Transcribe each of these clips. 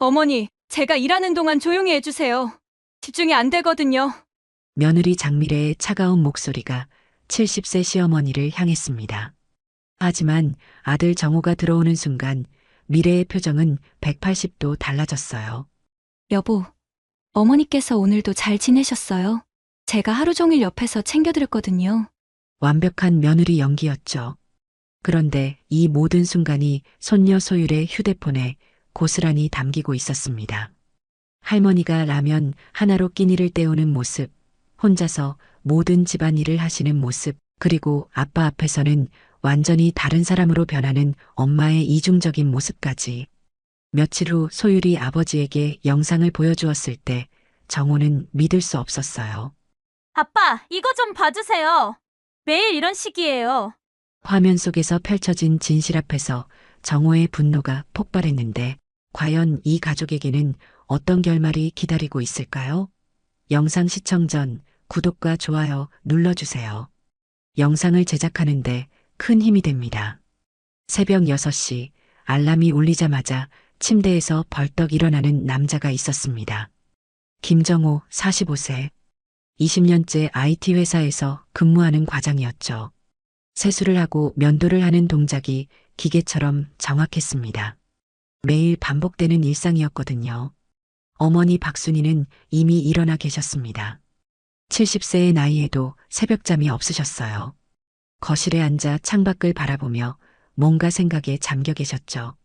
어머니, 제가 일하는 동안 조용히 해주세요. 집중이 안 되거든요. 며느리 장미래의 차가운 목소리가 70세 시어머니를 향했습니다. 하지만 아들 정호가 들어오는 순간 미래의 표정은 180도 달라졌어요. 여보, 어머니께서 오늘도 잘 지내셨어요? 제가 하루 종일 옆에서 챙겨드렸거든요. 완벽한 며느리 연기였죠. 그런데 이 모든 순간이 손녀 소율의 휴대폰에 고스란히 담기고 있었습니다. 할머니가 라면 하나로 끼니를 때우는 모습, 혼자서 모든 집안일을 하시는 모습, 그리고 아빠 앞에서는 완전히 다른 사람으로 변하는 엄마의 이중적인 모습까지. 며칠 후 소율이 아버지에게 영상을 보여주었을 때 정호는 믿을 수 없었어요. 아빠, 이거 좀 봐주세요. 매일 이런 식이에요. 화면 속에서 펼쳐진 진실 앞에서 정호의 분노가 폭발했는데 과연 이 가족에게는 어떤 결말이 기다리고 있을까요? 영상 시청 전 구독과 좋아요 눌러주세요. 영상을 제작하는데 큰 힘이 됩니다. 새벽 6시 알람이 울리자마자 침대에서 벌떡 일어나는 남자가 있었습니다. 김정호 45세. 20년째 IT 회사에서 근무하는 과장이었죠. 세수를 하고 면도를 하는 동작이 기계처럼 정확했습니다. 매일 반복되는 일상이었거든요. 어머니 박순희는 이미 일어나 계셨습니다. 70세의 나이에도 새벽잠이 없으셨어요. 거실에 앉아 창밖을 바라보며 뭔가 생각에 잠겨 계셨죠.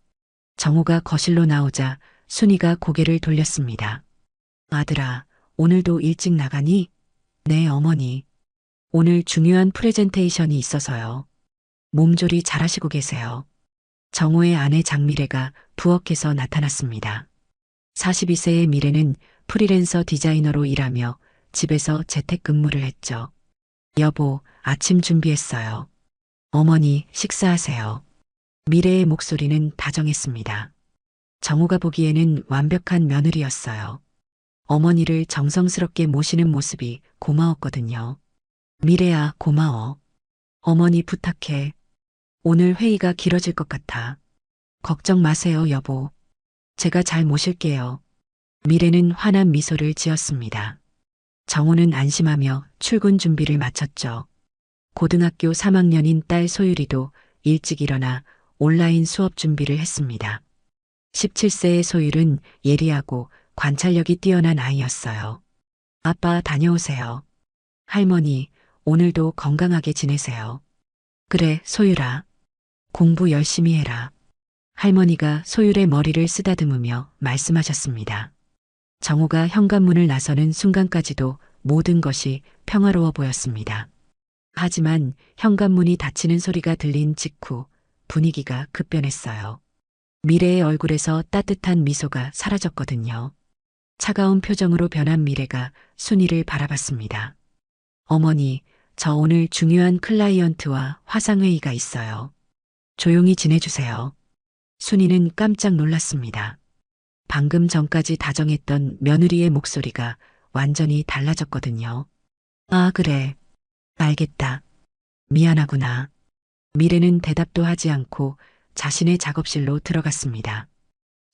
정호가 거실로 나오자 순희가 고개를 돌렸습니다. 아들아, 오늘도 일찍 나가니? 네, 어머니. 오늘 중요한 프레젠테이션이 있어서요. 몸조리 잘하시고 계세요. 정호의 아내 장미래가 부엌에서 나타났습니다. 42세의 미래는 프리랜서 디자이너로 일하며 집에서 재택근무를 했죠. 여보, 아침 준비했어요. 어머니, 식사하세요. 미래의 목소리는 다정했습니다. 정호가 보기에는 완벽한 며느리였어요. 어머니를 정성스럽게 모시는 모습이 고마웠거든요. 미래야, 고마워. 어머니 부탁해. 오늘 회의가 길어질 것 같아. 걱정 마세요, 여보. 제가 잘 모실게요. 미래는 환한 미소를 지었습니다. 정호는 안심하며 출근 준비를 마쳤죠. 고등학교 3학년인 딸 소율이도 일찍 일어나 온라인 수업 준비를 했습니다. 17세의 소율은 예리하고 관찰력이 뛰어난 아이였어요. 아빠 다녀오세요. 할머니, 오늘도 건강하게 지내세요. 그래, 소율아. 공부 열심히 해라. 할머니가 소율의 머리를 쓰다듬으며 말씀하셨습니다. 정호가 현관문을 나서는 순간까지도 모든 것이 평화로워 보였습니다. 하지만 현관문이 닫히는 소리가 들린 직후 분위기가 급변했어요. 미래의 얼굴에서 따뜻한 미소가 사라졌거든요. 차가운 표정으로 변한 미래가 순이를 바라봤습니다. 어머니, 저 오늘 중요한 클라이언트와 화상회의가 있어요. 조용히 지내주세요. 순이는 깜짝 놀랐습니다. 방금 전까지 다정했던 며느리의 목소리가 완전히 달라졌거든요. 아, 그래. 알겠다. 미안하구나. 미래는 대답도 하지 않고 자신의 작업실로 들어갔습니다.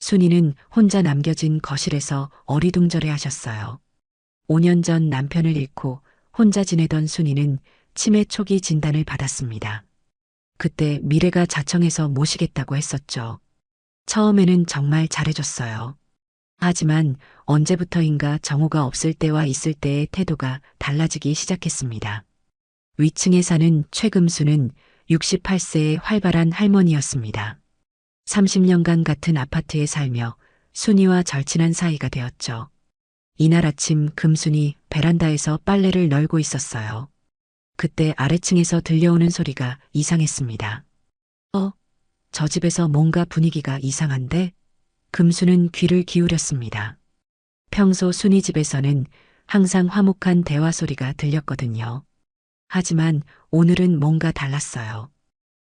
순이는 혼자 남겨진 거실에서 어리둥절해 하셨어요. 5년 전 남편을 잃고 혼자 지내던 순이는 치매 초기 진단을 받았습니다. 그때 미래가 자청해서 모시겠다고 했었죠. 처음에는 정말 잘해줬어요. 하지만 언제부터인가 정호가 없을 때와 있을 때의 태도가 달라지기 시작했습니다. 위층에 사는 최금수는 68세의 활발한 할머니였습니다. 30년간 같은 아파트에 살며 순이와 절친한 사이가 되었죠. 이날 아침 금순이 베란다에서 빨래를 널고 있었어요. 그때 아래층에서 들려오는 소리가 이상했습니다. 저 집에서 뭔가 분위기가 이상한데? 금수는 귀를 기울였습니다. 평소 순이 집에서는 항상 화목한 대화 소리가 들렸거든요. 하지만 오늘은 뭔가 달랐어요.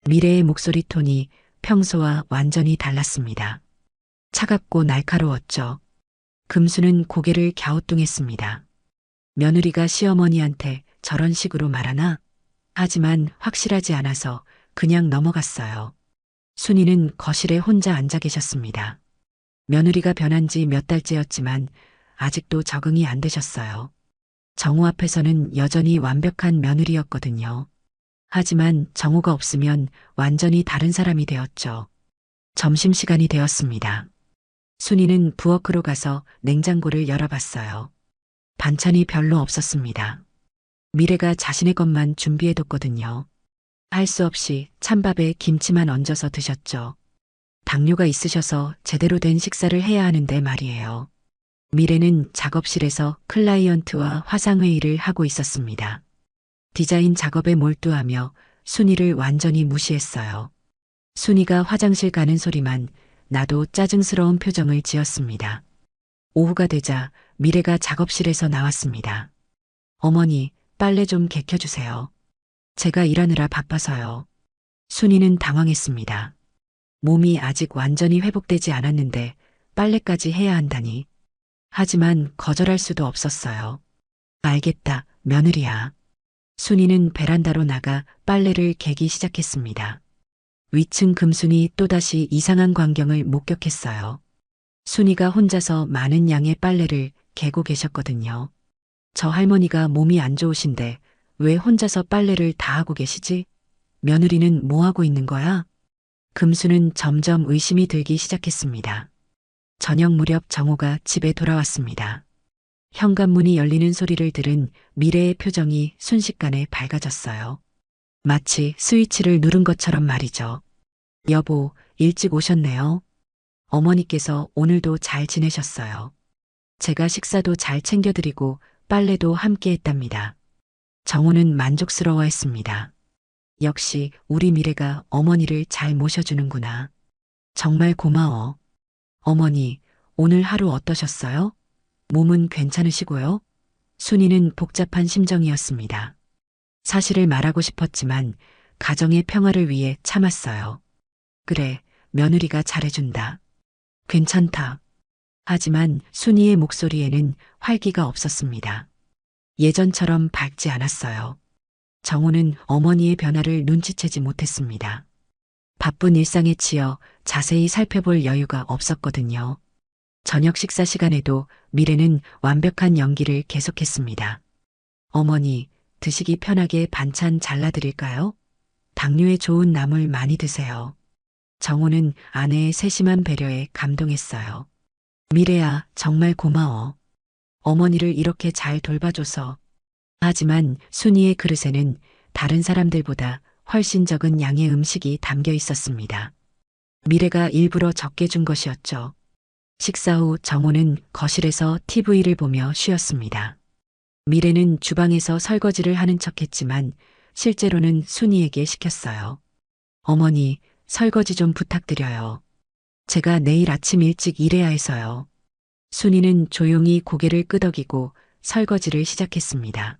미래의 목소리 톤이 평소와 완전히 달랐습니다. 차갑고 날카로웠죠. 금수는 고개를 갸우뚱했습니다. 며느리가 시어머니한테 저런 식으로 말하나? 하지만 확실하지 않아서 그냥 넘어갔어요. 순이는 거실에 혼자 앉아 계셨습니다. 며느리가 변한 지 몇 달째였지만 아직도 적응이 안 되셨어요. 정우 앞에서는 여전히 완벽한 며느리였거든요. 하지만 정우가 없으면 완전히 다른 사람이 되었죠. 점심시간이 되었습니다. 순이는 부엌으로 가서 냉장고를 열어봤어요. 반찬이 별로 없었습니다. 미래가 자신의 것만 준비해뒀거든요. 할 수 없이 찬밥에 김치만 얹어서 드셨죠. 당뇨가 있으셔서 제대로 된 식사를 해야 하는데 말이에요. 미래는 작업실에서 클라이언트와 화상회의를 하고 있었습니다. 디자인 작업에 몰두하며 순이를 완전히 무시했어요. 순이가 화장실 가는 소리만 나도 짜증스러운 표정을 지었습니다. 오후가 되자 미래가 작업실에서 나왔습니다. 어머니, 빨래 좀 개켜주세요. 제가 일하느라 바빠서요. 순이는 당황했습니다. 몸이 아직 완전히 회복되지 않았는데 빨래까지 해야 한다니. 하지만 거절할 수도 없었어요. 알겠다, 며느리야. 순이는 베란다로 나가 빨래를 개기 시작했습니다. 위층 금순이 또다시 이상한 광경을 목격했어요. 순이가 혼자서 많은 양의 빨래를 개고 계셨거든요. 저 할머니가 몸이 안 좋으신데 왜 혼자서 빨래를 다 하고 계시지? 며느리는 뭐 하고 있는 거야? 금수는 점점 의심이 들기 시작했습니다. 저녁 무렵 정호가 집에 돌아왔습니다. 현관문이 열리는 소리를 들은 미래의 표정이 순식간에 밝아졌어요. 마치 스위치를 누른 것처럼 말이죠. 여보, 일찍 오셨네요. 어머니께서 오늘도 잘 지내셨어요. 제가 식사도 잘 챙겨드리고 빨래도 함께 했답니다. 정호는 만족스러워했습니다. 역시 우리 미래가 어머니를 잘 모셔주는구나. 정말 고마워. 어머니, 오늘 하루 어떠셨어요? 몸은 괜찮으시고요? 순이는 복잡한 심정이었습니다. 사실을 말하고 싶었지만 가정의 평화를 위해 참았어요. 그래, 며느리가 잘해준다. 괜찮다. 하지만 순이의 목소리에는 활기가 없었습니다. 예전처럼 밝지 않았어요. 정호는 어머니의 변화를 눈치채지 못했습니다. 바쁜 일상에 치여 자세히 살펴볼 여유가 없었거든요. 저녁 식사 시간에도 미래는 완벽한 연기를 계속했습니다. 어머니, 드시기 편하게 반찬 잘라드릴까요? 당뇨에 좋은 나물 많이 드세요. 정호는 아내의 세심한 배려에 감동했어요. 미래야, 정말 고마워. 어머니를 이렇게 잘 돌봐줘서. 하지만 순이의 그릇에는 다른 사람들보다 훨씬 적은 양의 음식이 담겨 있었습니다. 미래가 일부러 적게 준 것이었죠. 식사 후 정호는 거실에서 TV를 보며 쉬었습니다. 미래는 주방에서 설거지를 하는 척했지만 실제로는 순이에게 시켰어요. 어머니, 설거지 좀 부탁드려요. 제가 내일 아침 일찍 일해야 해서요. 순이는 조용히 고개를 끄덕이고 설거지를 시작했습니다.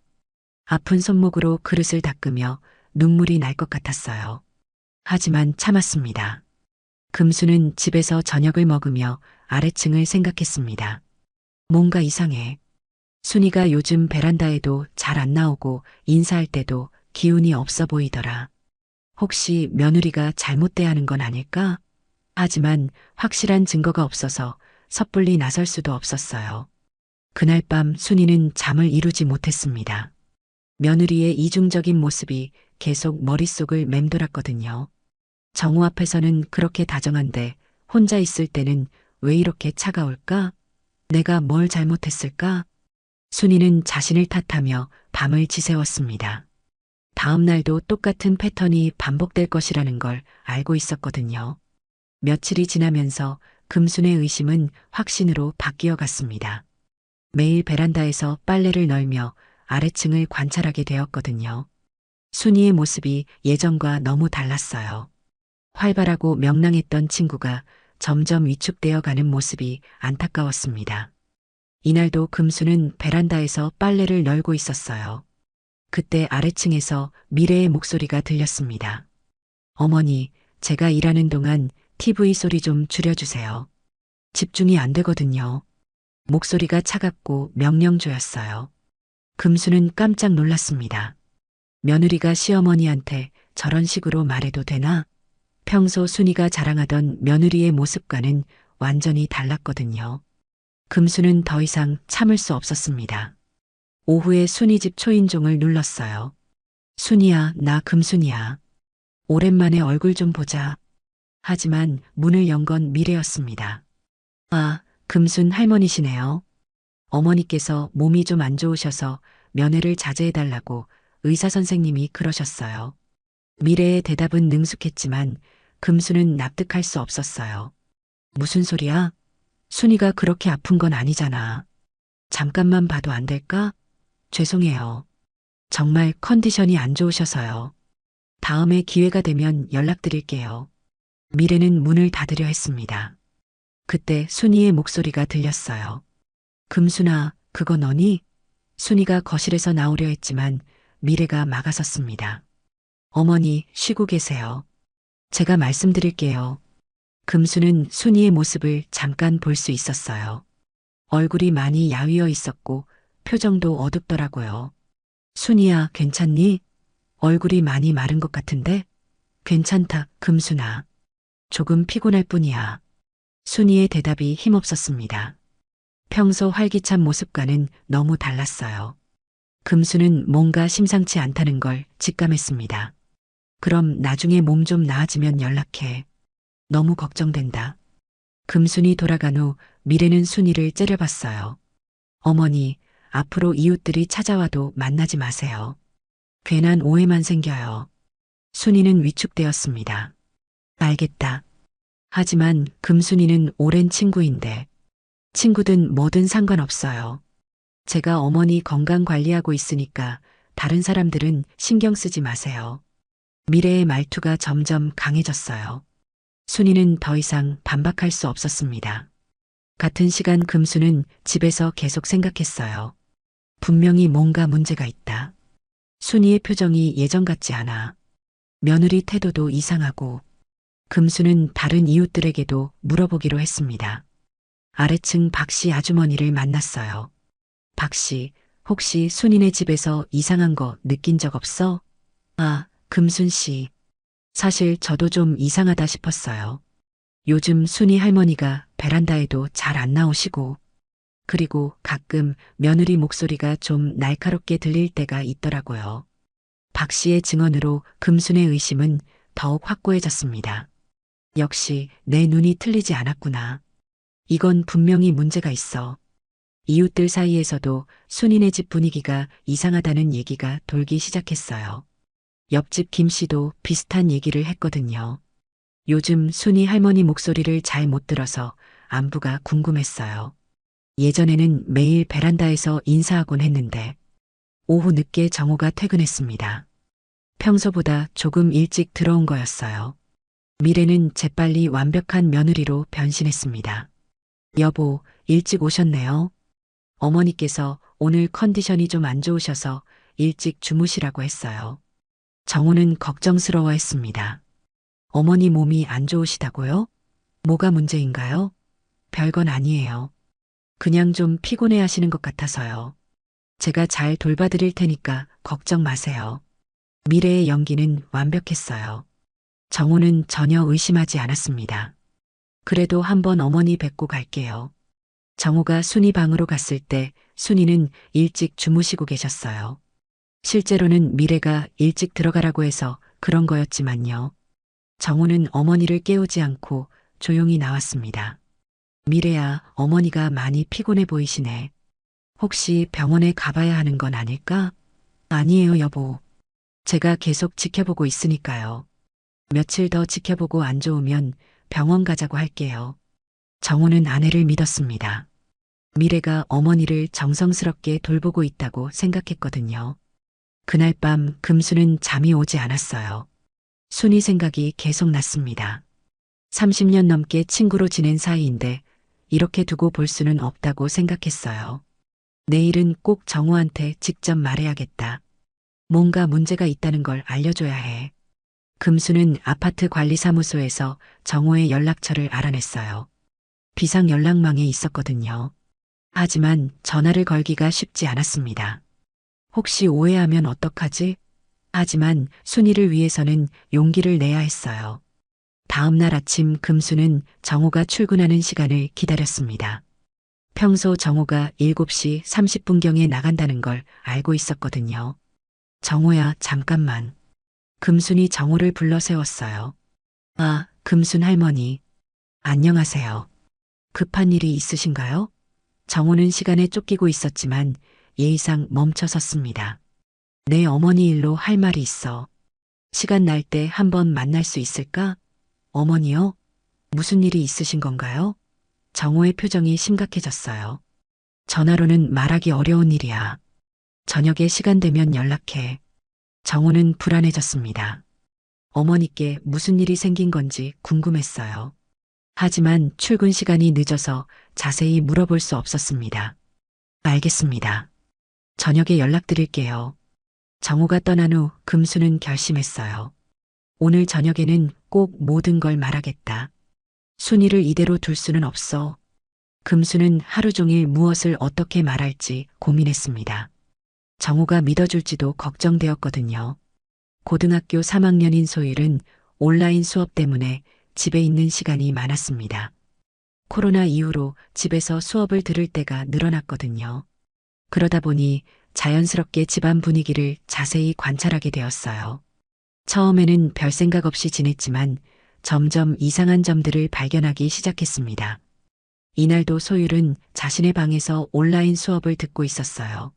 아픈 손목으로 그릇을 닦으며 눈물이 날 것 같았어요. 하지만 참았습니다. 금수는 집에서 저녁을 먹으며 아래층을 생각했습니다. 뭔가 이상해. 순이가 요즘 베란다에도 잘 안 나오고 인사할 때도 기운이 없어 보이더라. 혹시 며느리가 잘못 대하는 건 아닐까? 하지만 확실한 증거가 없어서 섣불리 나설 수도 없었어요. 그날 밤 순이는 잠을 이루지 못했습니다. 며느리의 이중적인 모습이 계속 머릿속을 맴돌았거든요. 정우 앞에서는 그렇게 다정한데 혼자 있을 때는 왜 이렇게 차가울까? 내가 뭘 잘못했을까? 순이는 자신을 탓하며 밤을 지새웠습니다. 다음 날도 똑같은 패턴이 반복될 것이라는 걸 알고 있었거든요. 며칠이 지나면서 금순의 의심은 확신으로 바뀌어 갔습니다. 매일 베란다에서 빨래를 널며 아래층을 관찰하게 되었거든요. 순이의 모습이 예전과 너무 달랐어요. 활발하고 명랑했던 친구가 점점 위축되어 가는 모습이 안타까웠습니다. 이날도 금수는 베란다에서 빨래를 널고 있었어요. 그때 아래층에서 미래의 목소리가 들렸습니다. 어머니, 제가 일하는 동안 TV 소리 좀 줄여주세요. 집중이 안 되거든요. 목소리가 차갑고 명령조였어요. 금수는 깜짝 놀랐습니다. 며느리가 시어머니한테 저런 식으로 말해도 되나? 평소 순이가 자랑하던 며느리의 모습과는 완전히 달랐거든요. 금수는 더 이상 참을 수 없었습니다. 오후에 순이 집 초인종을 눌렀어요. 순이야, 나 금순이야. 오랜만에 얼굴 좀 보자. 하지만 문을 연 건 미래였습니다. 아, 금순 할머니시네요. 어머니께서 몸이 좀 안 좋으셔서 면회를 자제해달라고 의사 선생님이 그러셨어요. 미래의 대답은 능숙했지만 금수는 납득할 수 없었어요. 무슨 소리야? 순이가 그렇게 아픈 건 아니잖아. 잠깐만 봐도 안 될까? 죄송해요. 정말 컨디션이 안 좋으셔서요. 다음에 기회가 되면 연락드릴게요. 미래는 문을 닫으려 했습니다. 그때 순이의 목소리가 들렸어요. 금순아, 그거 너니? 순이가 거실에서 나오려 했지만 미래가 막아섰습니다. 어머니, 쉬고 계세요. 제가 말씀드릴게요. 금수는 순이의 모습을 잠깐 볼 수 있었어요. 얼굴이 많이 야위어 있었고 표정도 어둡더라고요. 순이야, 괜찮니? 얼굴이 많이 마른 것 같은데? 괜찮다, 금순아. 조금 피곤할 뿐이야. 순이의 대답이 힘없었습니다. 평소 활기찬 모습과는 너무 달랐어요. 금수는 뭔가 심상치 않다는 걸 직감했습니다. 그럼 나중에 몸 좀 나아지면 연락해. 너무 걱정된다. 금순이 돌아간 후 미래는 순이를 째려봤어요. 어머니, 앞으로 이웃들이 찾아와도 만나지 마세요. 괜한 오해만 생겨요. 순이는 위축되었습니다. 알겠다. 하지만 금순이는 오랜 친구인데 친구든 뭐든 상관없어요. 제가 어머니 건강 관리하고 있으니까 다른 사람들은 신경 쓰지 마세요. 미래의 말투가 점점 강해졌어요. 순이는 더 이상 반박할 수 없었습니다. 같은 시간 금수는 집에서 계속 생각했어요. 분명히 뭔가 문제가 있다. 순이의 표정이 예전 같지 않아. 며느리 태도도 이상하고 금수는 다른 이웃들에게도 물어보기로 했습니다. 아래층 박씨 아주머니를 만났어요. 박씨, 혹시 순이네 집에서 이상한 거 느낀 적 없어? 아, 금순 씨. 사실 저도 좀 이상하다 싶었어요. 요즘 순이 할머니가 베란다에도 잘 안 나오시고, 그리고 가끔 며느리 목소리가 좀 날카롭게 들릴 때가 있더라고요. 박 씨의 증언으로 금순의 의심은 더욱 확고해졌습니다. 역시 내 눈이 틀리지 않았구나. 이건 분명히 문제가 있어. 이웃들 사이에서도 순이네 집 분위기가 이상하다는 얘기가 돌기 시작했어요. 옆집 김 씨도 비슷한 얘기를 했거든요. 요즘 순이 할머니 목소리를 잘 못 들어서 안부가 궁금했어요. 예전에는 매일 베란다에서 인사하곤 했는데 오후 늦게 정호가 퇴근했습니다. 평소보다 조금 일찍 들어온 거였어요. 미래는 재빨리 완벽한 며느리로 변신했습니다. 여보, 일찍 오셨네요. 어머니께서 오늘 컨디션이 좀 안 좋으셔서 일찍 주무시라고 했어요. 정호는 걱정스러워했습니다. 어머니 몸이 안 좋으시다고요? 뭐가 문제인가요? 별건 아니에요. 그냥 좀 피곤해 하시는 것 같아서요. 제가 잘 돌봐드릴 테니까 걱정 마세요. 미래의 연기는 완벽했어요. 정호는 전혀 의심하지 않았습니다. 그래도 한번 어머니 뵙고 갈게요. 정호가 순이 방으로 갔을 때 순이는 일찍 주무시고 계셨어요. 실제로는 미래가 일찍 들어가라고 해서 그런 거였지만요. 정호는 어머니를 깨우지 않고 조용히 나왔습니다. 미래야, 어머니가 많이 피곤해 보이시네. 혹시 병원에 가봐야 하는 건 아닐까? 아니에요, 여보. 제가 계속 지켜보고 있으니까요. 며칠 더 지켜보고 안 좋으면 병원 가자고 할게요. 정호는 아내를 믿었습니다. 미래가 어머니를 정성스럽게 돌보고 있다고 생각했거든요. 그날 밤 금수는 잠이 오지 않았어요. 순이 생각이 계속 났습니다. 30년 넘게 친구로 지낸 사이인데 이렇게 두고 볼 수는 없다고 생각했어요. 내일은 꼭 정호한테 직접 말해야겠다. 뭔가 문제가 있다는 걸 알려줘야 해. 금수는 아파트 관리사무소에서 정호의 연락처를 알아냈어요. 비상 연락망에 있었거든요. 하지만 전화를 걸기가 쉽지 않았습니다. 혹시 오해하면 어떡하지? 하지만 순이를 위해서는 용기를 내야 했어요. 다음 날 아침 금수는 정호가 출근하는 시간을 기다렸습니다. 평소 정호가 7시 30분경에 나간다는 걸 알고 있었거든요. 정호야, 잠깐만. 금순이 정호를 불러 세웠어요. 아, 금순 할머니. 안녕하세요. 급한 일이 있으신가요? 정호는 시간에 쫓기고 있었지만 예의상 멈춰 섰습니다. 내 어머니 일로 할 말이 있어. 시간 날 때 한번 만날 수 있을까? 어머니요? 무슨 일이 있으신 건가요? 정호의 표정이 심각해졌어요. 전화로는 말하기 어려운 일이야. 저녁에 시간 되면 연락해. 정호는 불안해졌습니다. 어머니께 무슨 일이 생긴 건지 궁금했어요. 하지만 출근 시간이 늦어서 자세히 물어볼 수 없었습니다. 알겠습니다. 저녁에 연락드릴게요. 정호가 떠난 후 금수는 결심했어요. 오늘 저녁에는 꼭 모든 걸 말하겠다. 순이를 이대로 둘 수는 없어. 금수는 하루 종일 무엇을 어떻게 말할지 고민했습니다. 정호가 믿어줄지도 걱정되었거든요. 고등학교 3학년인 소율은 온라인 수업 때문에 집에 있는 시간이 많았습니다. 코로나 이후로 집에서 수업을 들을 때가 늘어났거든요. 그러다 보니 자연스럽게 집안 분위기를 자세히 관찰하게 되었어요. 처음에는 별 생각 없이 지냈지만 점점 이상한 점들을 발견하기 시작했습니다. 이날도 소율은 자신의 방에서 온라인 수업을 듣고 있었어요.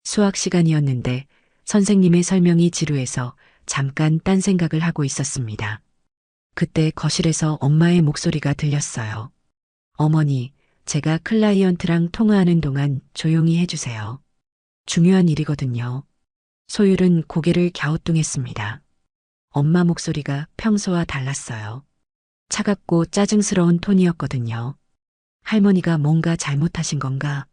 수학 시간이었는데 선생님의 설명이 지루해서 잠깐 딴 생각을 하고 있었습니다. 그때 거실에서 엄마의 목소리가 들렸어요. 어머니, 제가 클라이언트랑 통화하는 동안 조용히 해주세요. 중요한 일이거든요. 소율은 고개를 갸우뚱했습니다. 엄마 목소리가 평소와 달랐어요. 차갑고 짜증스러운 톤이었거든요. 할머니가 뭔가 잘못하신 건가?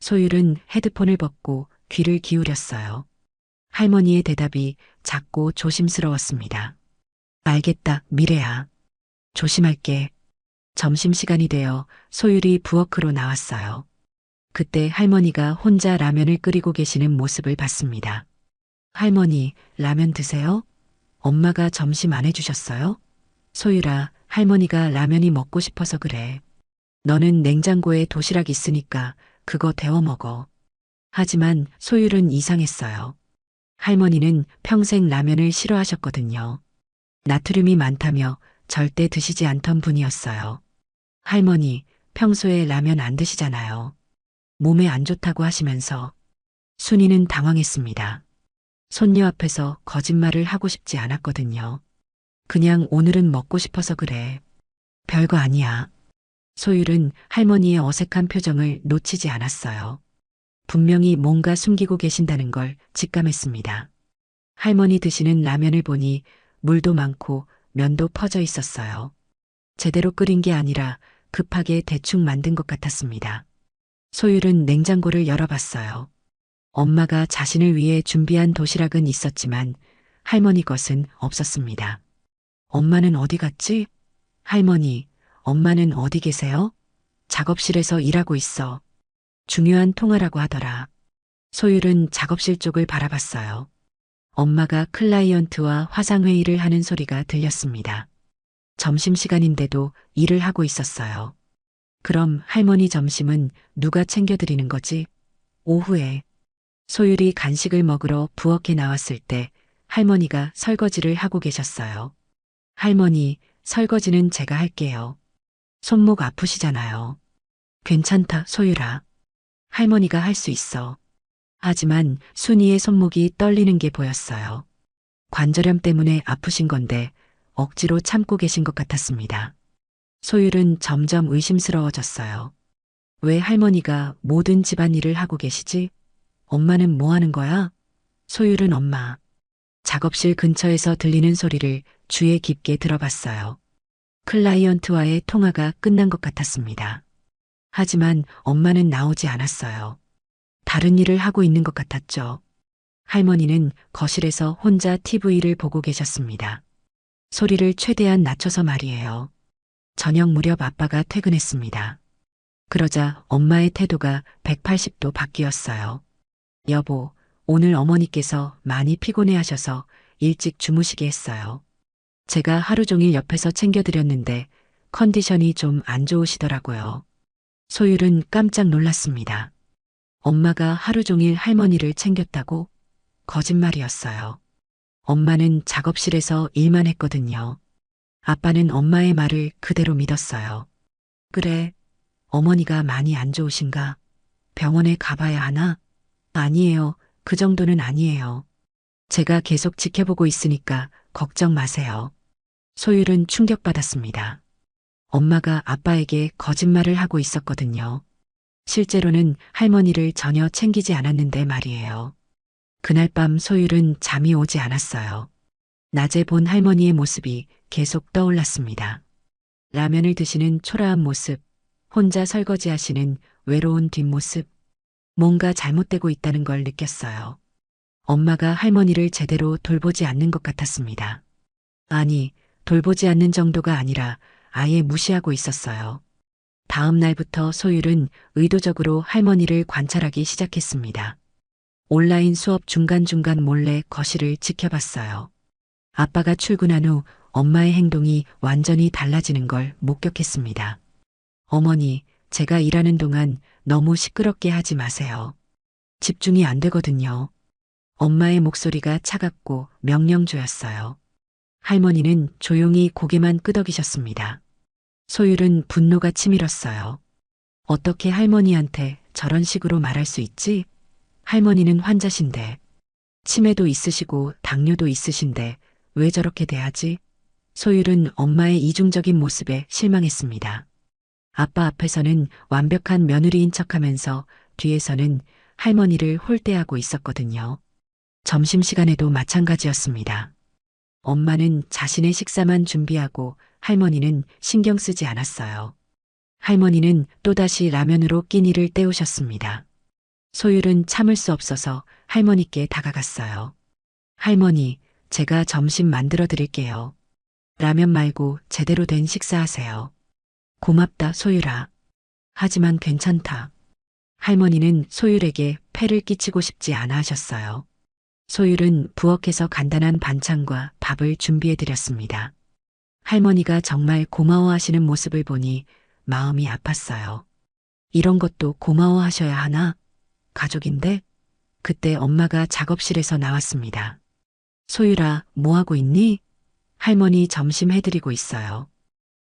소율은 헤드폰을 벗고 귀를 기울였어요. 할머니의 대답이 작고 조심스러웠습니다. 알겠다, 미래야. 조심할게. 점심시간이 되어 소율이 부엌으로 나왔어요. 그때 할머니가 혼자 라면을 끓이고 계시는 모습을 봤습니다. 할머니, 라면 드세요? 엄마가 점심 안 해주셨어요? 소율아, 할머니가 라면이 먹고 싶어서 그래. 너는 냉장고에 도시락 있으니까 그거 데워 먹어. 하지만 소율은 이상했어요. 할머니는 평생 라면을 싫어하셨거든요. 나트륨이 많다며 절대 드시지 않던 분이었어요. 할머니, 평소에 라면 안 드시잖아요. 몸에 안 좋다고 하시면서. 순이는 당황했습니다. 손녀 앞에서 거짓말을 하고 싶지 않았거든요. 그냥 오늘은 먹고 싶어서 그래. 별거 아니야. 소율은 할머니의 어색한 표정을 놓치지 않았어요. 분명히 뭔가 숨기고 계신다는 걸 직감했습니다. 할머니 드시는 라면을 보니 물도 많고 면도 퍼져 있었어요. 제대로 끓인 게 아니라 급하게 대충 만든 것 같았습니다. 소율은 냉장고를 열어봤어요. 엄마가 자신을 위해 준비한 도시락은 있었지만 할머니 것은 없었습니다. 엄마는 어디 갔지? 할머니, 엄마는 어디 계세요? 작업실에서 일하고 있어. 중요한 통화라고 하더라. 소율은 작업실 쪽을 바라봤어요. 엄마가 클라이언트와 화상회의를 하는 소리가 들렸습니다. 점심시간인데도 일을 하고 있었어요. 그럼 할머니 점심은 누가 챙겨드리는 거지? 오후에 소율이 간식을 먹으러 부엌에 나왔을 때 할머니가 설거지를 하고 계셨어요. 할머니, 설거지는 제가 할게요. 손목 아프시잖아요. 괜찮다, 소율아. 할머니가 할 수 있어. 하지만 순이의 손목이 떨리는 게 보였어요. 관절염 때문에 아프신 건데 억지로 참고 계신 것 같았습니다. 소율은 점점 의심스러워졌어요. 왜 할머니가 모든 집안일을 하고 계시지? 엄마는 뭐 하는 거야? 소율은 엄마. 작업실 근처에서 들리는 소리를 귀에 깊게 들어봤어요. 클라이언트와의 통화가 끝난 것 같았습니다. 하지만 엄마는 나오지 않았어요. 다른 일을 하고 있는 것 같았죠. 할머니는 거실에서 혼자 TV를 보고 계셨습니다. 소리를 최대한 낮춰서 말이에요. 저녁 무렵 아빠가 퇴근했습니다. 그러자 엄마의 태도가 180도 바뀌었어요. 여보, 오늘 어머니께서 많이 피곤해 하셔서 일찍 주무시게 했어요. 제가 하루 종일 옆에서 챙겨드렸는데 컨디션이 좀 안 좋으시더라고요. 소율은 깜짝 놀랐습니다. 엄마가 하루 종일 할머니를 챙겼다고? 거짓말이었어요. 엄마는 작업실에서 일만 했거든요. 아빠는 엄마의 말을 그대로 믿었어요. 그래, 어머니가 많이 안 좋으신가? 병원에 가봐야 하나? 아니에요. 그 정도는 아니에요. 제가 계속 지켜보고 있으니까 걱정 마세요. 소율은 충격받았습니다. 엄마가 아빠에게 거짓말을 하고 있었거든요. 실제로는 할머니를 전혀 챙기지 않았는데 말이에요. 그날 밤 소율은 잠이 오지 않았어요. 낮에 본 할머니의 모습이 계속 떠올랐습니다. 라면을 드시는 초라한 모습, 혼자 설거지 하시는 외로운 뒷모습, 뭔가 잘못되고 있다는 걸 느꼈어요. 엄마가 할머니를 제대로 돌보지 않는 것 같았습니다. 아니, 돌보지 않는 정도가 아니라 아예 무시하고 있었어요. 다음 날부터 소율은 의도적으로 할머니를 관찰하기 시작했습니다. 온라인 수업 중간중간 몰래 거실을 지켜봤어요. 아빠가 출근한 후 엄마의 행동이 완전히 달라지는 걸 목격했습니다. 어머니, 제가 일하는 동안 너무 시끄럽게 하지 마세요. 집중이 안 되거든요. 엄마의 목소리가 차갑고 명령조였어요. 할머니는 조용히 고개만 끄덕이셨습니다. 소율은 분노가 치밀었어요. 어떻게 할머니한테 저런 식으로 말할 수 있지? 할머니는 환자신데, 치매도 있으시고 당뇨도 있으신데 왜 저렇게 대하지? 소율은 엄마의 이중적인 모습에 실망했습니다. 아빠 앞에서는 완벽한 며느리인 척하면서 뒤에서는 할머니를 홀대하고 있었거든요. 점심시간에도 마찬가지였습니다. 엄마는 자신의 식사만 준비하고 할머니는 신경 쓰지 않았어요. 할머니는 또다시 라면으로 끼니를 때우셨습니다. 소율은 참을 수 없어서 할머니께 다가갔어요. 할머니, 제가 점심 만들어 드릴게요. 라면 말고 제대로 된 식사하세요. 고맙다, 소율아. 하지만 괜찮다. 할머니는 소율에게 폐를 끼치고 싶지 않아 하셨어요. 소율은 부엌에서 간단한 반찬과 밥을 준비해 드렸습니다. 할머니가 정말 고마워하시는 모습을 보니 마음이 아팠어요. 이런 것도 고마워하셔야 하나? 가족인데? 그때 엄마가 작업실에서 나왔습니다. 소율아, 뭐하고 있니? 할머니 점심 해드리고 있어요.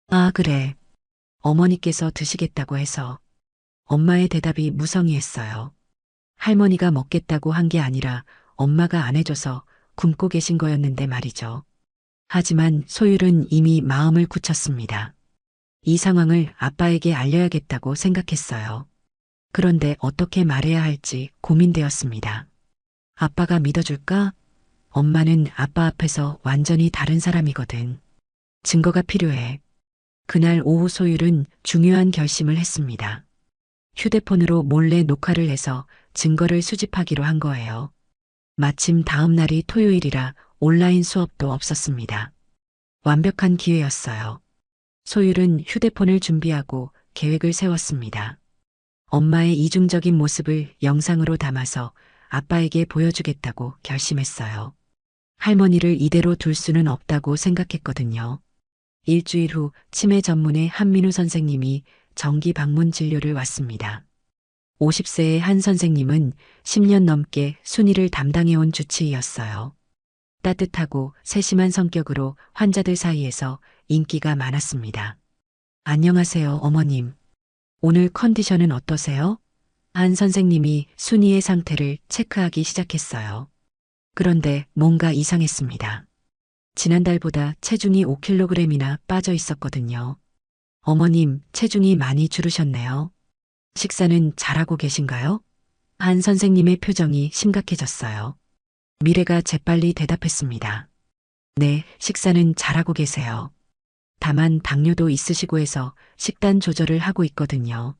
아, 그래. 어머니께서 드시겠다고 해서. 엄마의 대답이 무성의했어요. 할머니가 먹겠다고 한 게 아니라 엄마가 안 해줘서 굶고 계신 거였는데 말이죠. 하지만 소율은 이미 마음을 굳혔습니다. 이 상황을 아빠에게 알려야겠다고 생각했어요. 그런데 어떻게 말해야 할지 고민되었습니다. 아빠가 믿어줄까? 엄마는 아빠 앞에서 완전히 다른 사람이거든. 증거가 필요해. 그날 오후 소율은 중요한 결심을 했습니다. 휴대폰으로 몰래 녹화를 해서 증거를 수집하기로 한 거예요. 마침 다음 날이 토요일이라 온라인 수업도 없었습니다. 완벽한 기회였어요. 소율은 휴대폰을 준비하고 계획을 세웠습니다. 엄마의 이중적인 모습을 영상으로 담아서 아빠에게 보여주겠다고 결심했어요. 할머니를 이대로 둘 수는 없다고 생각했거든요. 일주일 후 치매 전문의 한민우 선생님이 정기 방문 진료를 왔습니다. 50세의 한 선생님은 10년 넘게 순위를 담당해온 주치의였어요. 따뜻하고 세심한 성격으로 환자들 사이에서 인기가 많았습니다. 안녕하세요, 어머님. 오늘 컨디션은 어떠세요? 한 선생님이 순이의 상태를 체크하기 시작했어요. 그런데 뭔가 이상했습니다. 지난달보다 체중이 5kg이나 빠져 있었거든요. 어머님, 체중이 많이 줄으셨네요. 식사는 잘하고 계신가요? 한 선생님의 표정이 심각해졌어요. 미래가 재빨리 대답했습니다. 네, 식사는 잘하고 계세요. 다만 당뇨도 있으시고 해서 식단 조절을 하고 있거든요.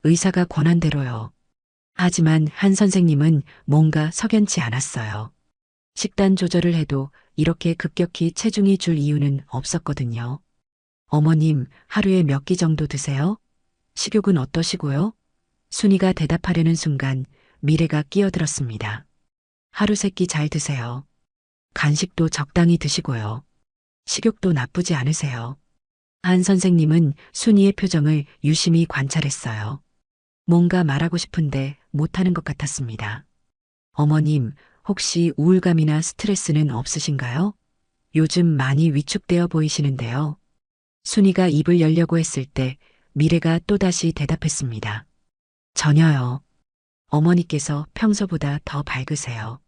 의사가 권한 대로요. 하지만 한 선생님은 뭔가 석연치 않았어요. 식단 조절을 해도 이렇게 급격히 체중이 줄 이유는 없었거든요. 어머님, 하루에 몇 끼 정도 드세요? 식욕은 어떠시고요? 순이가 대답하려는 순간 미래가 끼어들었습니다. 하루 3끼 잘 드세요. 간식도 적당히 드시고요. 식욕도 나쁘지 않으세요. 안 선생님은 순이의 표정을 유심히 관찰했어요. 뭔가 말하고 싶은데 못하는 것 같았습니다. 어머님, 혹시 우울감이나 스트레스는 없으신가요? 요즘 많이 위축되어 보이시는데요. 순이가 입을 열려고 했을 때 미래가 또다시 대답했습니다. 전혀요. 어머니께서 평소보다 더 밝으세요.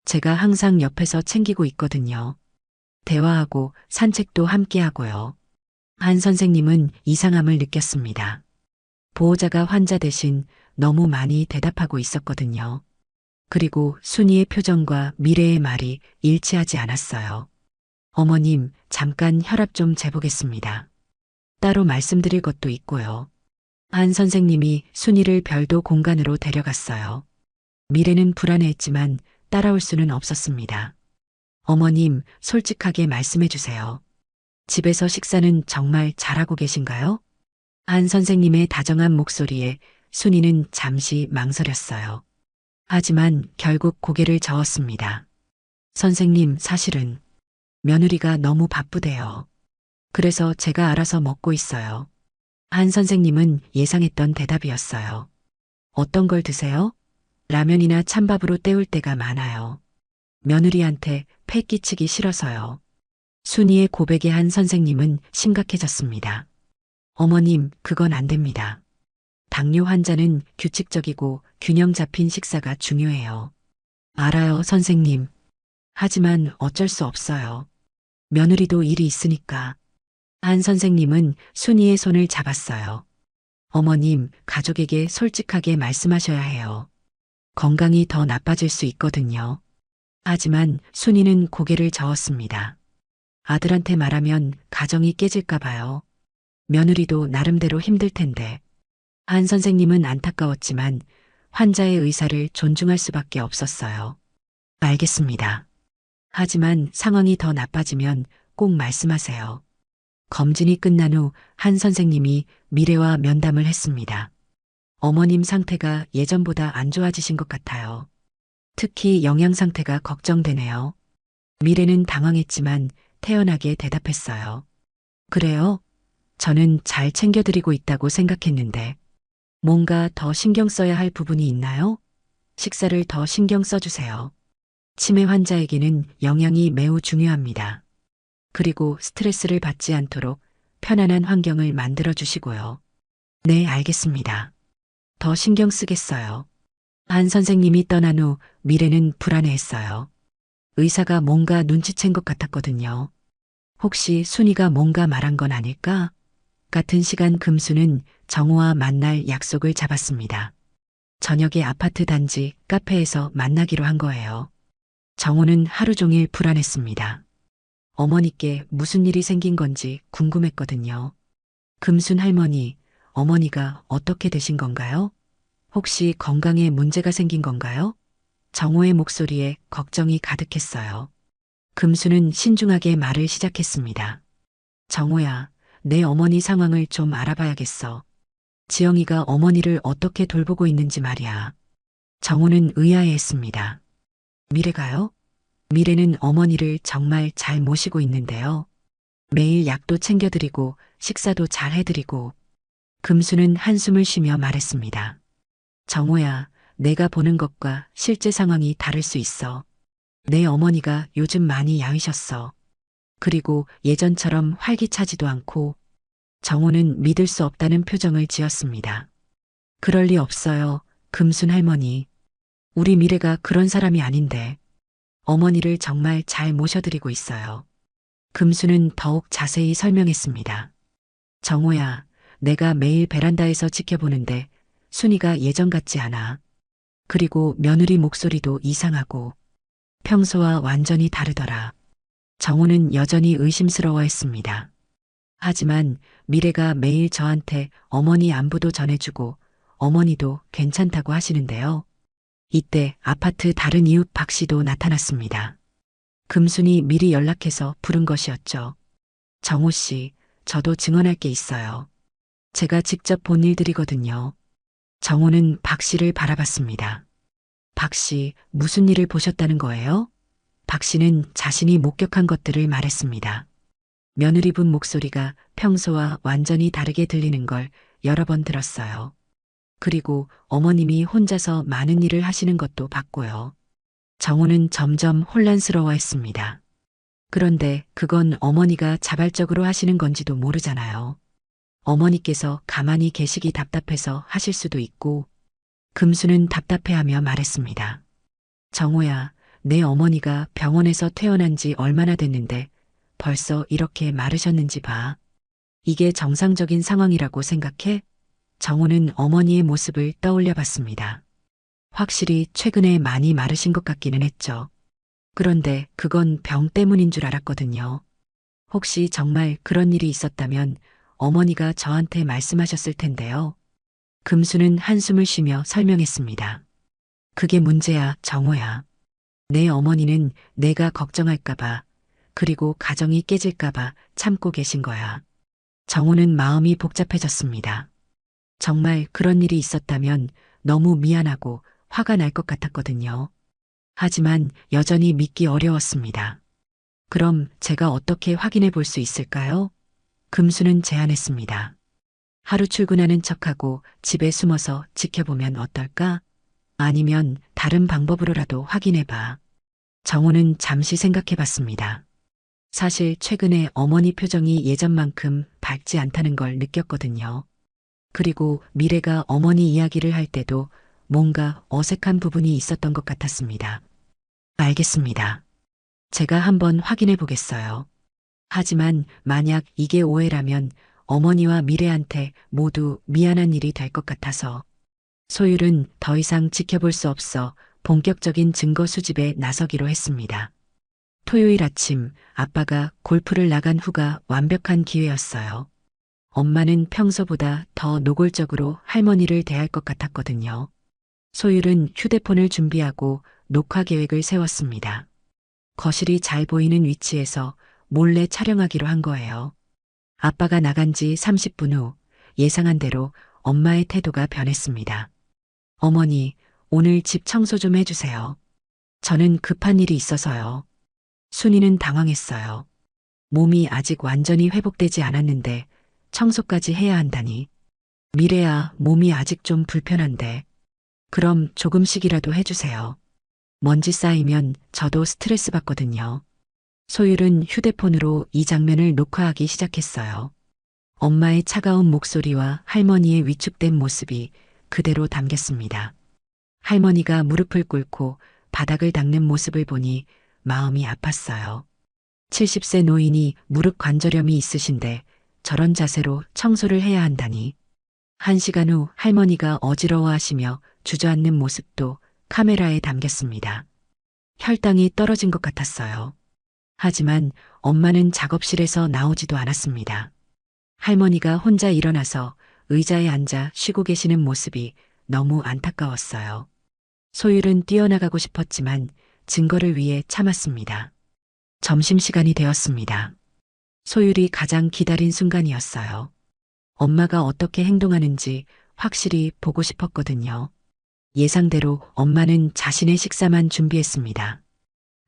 제가 항상 옆에서 챙기고 있거든요. 대화하고 산책도 함께 하고요. 안 선생님은 이상함을 느꼈습니다. 보호자가 환자 대신 너무 많이 대답하고 있었거든요. 그리고 순이의 표정과 미래의 말이 일치하지 않았어요. 어머님, 잠깐 혈압 좀 재보겠습니다. 따로 말씀드릴 것도 있고요. 안 선생님이 순이를 별도 공간으로 데려갔어요. 미래는 불안해했지만 따라올 수는 없었습니다. 어머님, 솔직하게 말씀해 주세요. 집에서 식사는 정말 잘하고 계신가요? 안 선생님의 다정한 목소리에 순이는 잠시 망설였어요. 하지만 결국 고개를 저었습니다. 선생님, 사실은 며느리가 너무 바쁘대요. 그래서 제가 알아서 먹고 있어요. 안 선생님은 예상했던 대답이었어요. 어떤 걸 드세요? 라면이나 찬밥으로 때울 때가 많아요. 며느리한테 패 끼치기 싫어서요. 순이의 고백에 한 선생님은 심각해졌습니다. 어머님, 그건 안 됩니다. 당뇨 환자는 규칙적이고 균형 잡힌 식사가 중요해요. 알아요, 선생님. 하지만 어쩔 수 없어요. 며느리도 일이 있으니까. 안 선생님은 순이의 손을 잡았어요. 어머님, 가족에게 솔직하게 말씀하셔야 해요. 건강이 더 나빠질 수 있거든요. 하지만 순이는 고개를 저었습니다. 아들한테 말하면 가정이 깨질까 봐요. 며느리도 나름대로 힘들 텐데. 안 선생님은 안타까웠지만 환자의 의사를 존중할 수밖에 없었어요. 알겠습니다. 하지만 상황이 더 나빠지면 꼭 말씀하세요. 검진이 끝난 후 한 선생님이 미래와 면담을 했습니다. 어머님 상태가 예전보다 안 좋아지신 것 같아요. 특히 영양 상태가 걱정되네요. 미래는 당황했지만 태연하게 대답했어요. 그래요? 저는 잘 챙겨드리고 있다고 생각했는데 뭔가 더 신경 써야 할 부분이 있나요? 식사를 더 신경 써주세요. 치매 환자에게는 영양이 매우 중요합니다. 그리고 스트레스를 받지 않도록 편안한 환경을 만들어 주시고요. 네, 알겠습니다. 더 신경 쓰겠어요. 안 선생님이 떠난 후 미래는 불안해했어요. 의사가 뭔가 눈치챈 것 같았거든요. 혹시 순이가 뭔가 말한 건 아닐까? 같은 시간 금수는 정호와 만날 약속을 잡았습니다. 저녁에 아파트 단지 카페에서 만나기로 한 거예요. 정호는 하루 종일 불안했습니다. 어머니께 무슨 일이 생긴 건지 궁금했거든요. 금순 할머니, 어머니가 어떻게 되신 건가요? 혹시 건강에 문제가 생긴 건가요? 정호의 목소리에 걱정이 가득했어요. 금수는 신중하게 말을 시작했습니다. 정호야, 내 어머니 상황을 좀 알아봐야겠어. 지영이가 어머니를 어떻게 돌보고 있는지 말이야. 정호는 의아해했습니다. 미래가요? 미래는 어머니를 정말 잘 모시고 있는데요. 매일 약도 챙겨드리고 식사도 잘 해드리고. 금수는 한숨을 쉬며 말했습니다. 정호야, 내가 보는 것과 실제 상황이 다를 수 있어. 내 어머니가 요즘 많이 야위셨어. 그리고 예전처럼 활기차지도 않고. 정호는 믿을 수 없다는 표정을 지었습니다. 그럴 리 없어요, 금순 할머니. 우리 미래가 그런 사람이 아닌데. 어머니를 정말 잘 모셔드리고 있어요. 금수는 더욱 자세히 설명했습니다. 정호야, 내가 매일 베란다에서 지켜보는데 순이가 예전 같지 않아. 그리고 며느리 목소리도 이상하고 평소와 완전히 다르더라. 정호는 여전히 의심스러워했습니다. 하지만 미래가 매일 저한테 어머니 안부도 전해주고 어머니도 괜찮다고 하시는데요. 이때 아파트 다른 이웃 박 씨도 나타났습니다. 금순이 미리 연락해서 부른 것이었죠. 정호 씨, 저도 증언할 게 있어요. 제가 직접 본 일들이거든요. 정호는 박 씨를 바라봤습니다. 박 씨, 무슨 일을 보셨다는 거예요? 박 씨는 자신이 목격한 것들을 말했습니다. 며느리 분 목소리가 평소와 완전히 다르게 들리는 걸 여러 번 들었어요. 그리고 어머님이 혼자서 많은 일을 하시는 것도 봤고요. 정호는 점점 혼란스러워했습니다. 그런데 그건 어머니가 자발적으로 하시는 건지도 모르잖아요. 어머니께서 가만히 계시기 답답해서 하실 수도 있고, 금수는 답답해하며 말했습니다. 정호야, 내 어머니가 병원에서 퇴원한 지 얼마나 됐는데 벌써 이렇게 마르셨는지 봐. 이게 정상적인 상황이라고 생각해? 정호는 어머니의 모습을 떠올려 봤습니다. 확실히 최근에 많이 마르신 것 같기는 했죠. 그런데 그건 병 때문인 줄 알았거든요. 혹시 정말 그런 일이 있었다면 어머니가 저한테 말씀하셨을 텐데요. 금수는 한숨을 쉬며 설명했습니다. 그게 문제야, 정호야. 내 어머니는 내가 걱정할까봐, 그리고 가정이 깨질까봐 참고 계신 거야. 정호는 마음이 복잡해졌습니다. 정말 그런 일이 있었다면 너무 미안하고 화가 날 것 같았거든요. 하지만 여전히 믿기 어려웠습니다. 그럼 제가 어떻게 확인해 볼 수 있을까요? 금수는 제안했습니다. 하루 출근하는 척하고 집에 숨어서 지켜보면 어떨까? 아니면 다른 방법으로라도 확인해 봐. 정호는 잠시 생각해 봤습니다. 사실 최근에 어머니 표정이 예전만큼 밝지 않다는 걸 느꼈거든요. 그리고 미래가 어머니 이야기를 할 때도 뭔가 어색한 부분이 있었던 것 같았습니다. 알겠습니다. 제가 한번 확인해 보겠어요. 하지만 만약 이게 오해라면 어머니와 미래한테 모두 미안한 일이 될 것 같아서 소율은 더 이상 지켜볼 수 없어 본격적인 증거 수집에 나서기로 했습니다. 토요일 아침 아빠가 골프를 나간 후가 완벽한 기회였어요. 엄마는 평소보다 더 노골적으로 할머니를 대할 것 같았거든요. 소율은 휴대폰을 준비하고 녹화 계획을 세웠습니다. 거실이 잘 보이는 위치에서 몰래 촬영하기로 한 거예요. 아빠가 나간 지 30분 후 예상한 대로 엄마의 태도가 변했습니다. 어머니, 오늘 집 청소 좀 해주세요. 저는 급한 일이 있어서요. 순이는 당황했어요. 몸이 아직 완전히 회복되지 않았는데 청소까지 해야 한다니. 미래야, 몸이 아직 좀 불편한데. 그럼 조금씩이라도 해주세요. 먼지 쌓이면 저도 스트레스 받거든요. 소율은 휴대폰으로 이 장면을 녹화하기 시작했어요. 엄마의 차가운 목소리와 할머니의 위축된 모습이 그대로 담겼습니다. 할머니가 무릎을 꿇고 바닥을 닦는 모습을 보니 마음이 아팠어요. 70세 노인이 무릎 관절염이 있으신데 저런 자세로 청소를 해야 한다니. 1시간 후 할머니가 어지러워하시며 주저앉는 모습도 카메라에 담겼습니다. 혈당이 떨어진 것 같았어요. 하지만 엄마는 작업실에서 나오지도 않았습니다. 할머니가 혼자 일어나서 의자에 앉아 쉬고 계시는 모습이 너무 안타까웠어요. 소율은 뛰어나가고 싶었지만 증거를 위해 참았습니다. 점심시간이 되었습니다. 소율이 가장 기다린 순간이었어요. 엄마가 어떻게 행동하는지 확실히 보고 싶었거든요. 예상대로 엄마는 자신의 식사만 준비했습니다.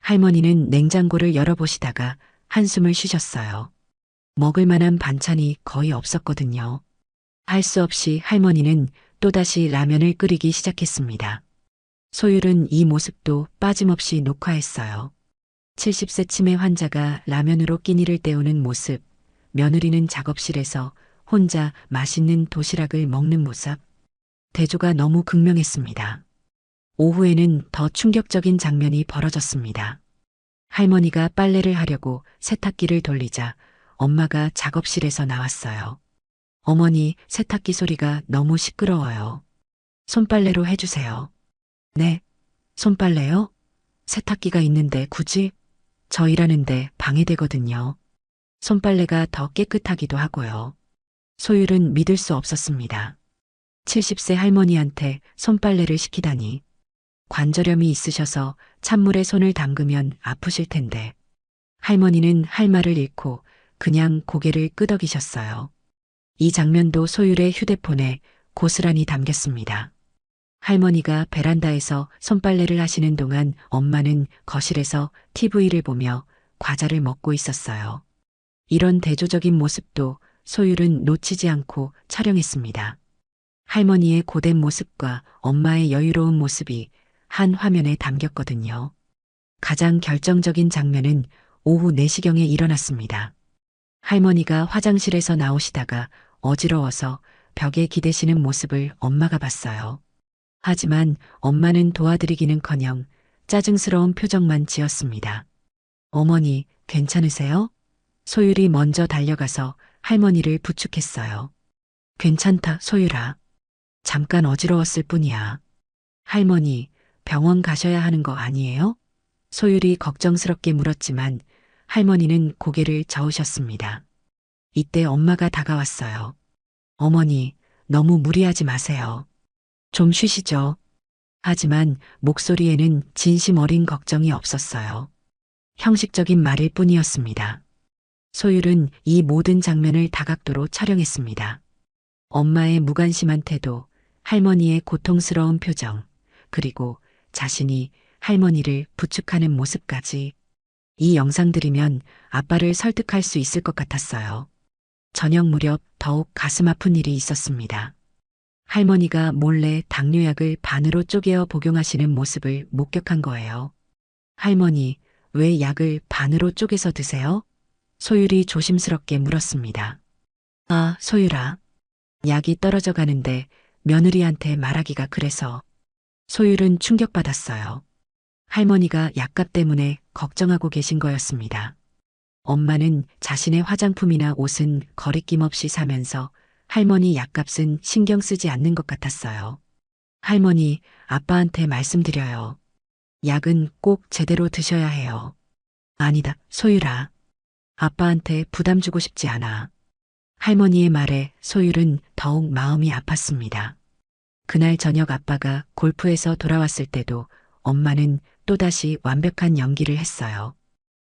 할머니는 냉장고를 열어보시다가 한숨을 쉬셨어요. 먹을 만한 반찬이 거의 없었거든요. 할 수 없이 할머니는 또다시 라면을 끓이기 시작했습니다. 소율은 이 모습도 빠짐없이 녹화했어요. 70세 치매 환자가 라면으로 끼니를 때우는 모습, 며느리는 작업실에서 혼자 맛있는 도시락을 먹는 모습. 대조가 너무 극명했습니다. 오후에는 더 충격적인 장면이 벌어졌습니다. 할머니가 빨래를 하려고 세탁기를 돌리자 엄마가 작업실에서 나왔어요. 어머니, 세탁기 소리가 너무 시끄러워요. 손빨래로 해주세요. 네, 손빨래요? 세탁기가 있는데 굳이? 저 일하는데 방해되거든요. 손빨래가 더 깨끗하기도 하고요. 소율은 믿을 수 없었습니다. 70세 할머니한테 손빨래를 시키다니. 관절염이 있으셔서 찬물에 손을 담그면 아프실 텐데. 할머니는 할 말을 잃고 그냥 고개를 끄덕이셨어요. 이 장면도 소율의 휴대폰에 고스란히 담겼습니다. 할머니가 베란다에서 손빨래를 하시는 동안 엄마는 거실에서 TV를 보며 과자를 먹고 있었어요. 이런 대조적인 모습도 소율은 놓치지 않고 촬영했습니다. 할머니의 고된 모습과 엄마의 여유로운 모습이 한 화면에 담겼거든요. 가장 결정적인 장면은 오후 4시경에 일어났습니다. 할머니가 화장실에서 나오시다가 어지러워서 벽에 기대시는 모습을 엄마가 봤어요. 하지만 엄마는 도와드리기는커녕 짜증스러운 표정만 지었습니다. 어머니, 괜찮으세요? 소율이 먼저 달려가서 할머니를 부축했어요. 괜찮다, 소율아. 잠깐 어지러웠을 뿐이야. 할머니, 병원 가셔야 하는 거 아니에요? 소율이 걱정스럽게 물었지만 할머니는 고개를 저으셨습니다. 이때 엄마가 다가왔어요. 어머니, 너무 무리하지 마세요. 좀 쉬시죠. 하지만 목소리에는 진심 어린 걱정이 없었어요. 형식적인 말일 뿐이었습니다. 소율은 이 모든 장면을 다각도로 촬영했습니다. 엄마의 무관심한 태도, 할머니의 고통스러운 표정, 그리고 자신이 할머니를 부축하는 모습까지. 이 영상들이면 아빠를 설득할 수 있을 것 같았어요. 저녁 무렵 더욱 가슴 아픈 일이 있었습니다. 할머니가 몰래 당뇨약을 반으로 쪼개어 복용하시는 모습을 목격한 거예요. 할머니, 왜 약을 반으로 쪼개서 드세요? 소율이 조심스럽게 물었습니다. 아, 소율아. 약이 떨어져 가는데 며느리한테 말하기가 그래서. 소율은 충격받았어요. 할머니가 약값 때문에 걱정하고 계신 거였습니다. 엄마는 자신의 화장품이나 옷은 거리낌 없이 사면서 할머니 약값은 신경 쓰지 않는 것 같았어요. 할머니, 아빠한테 말씀드려요. 약은 꼭 제대로 드셔야 해요. 아니다, 소율아. 아빠한테 부담 주고 싶지 않아. 할머니의 말에 소율은 더욱 마음이 아팠습니다. 그날 저녁 아빠가 골프에서 돌아왔을 때도 엄마는 또다시 완벽한 연기를 했어요.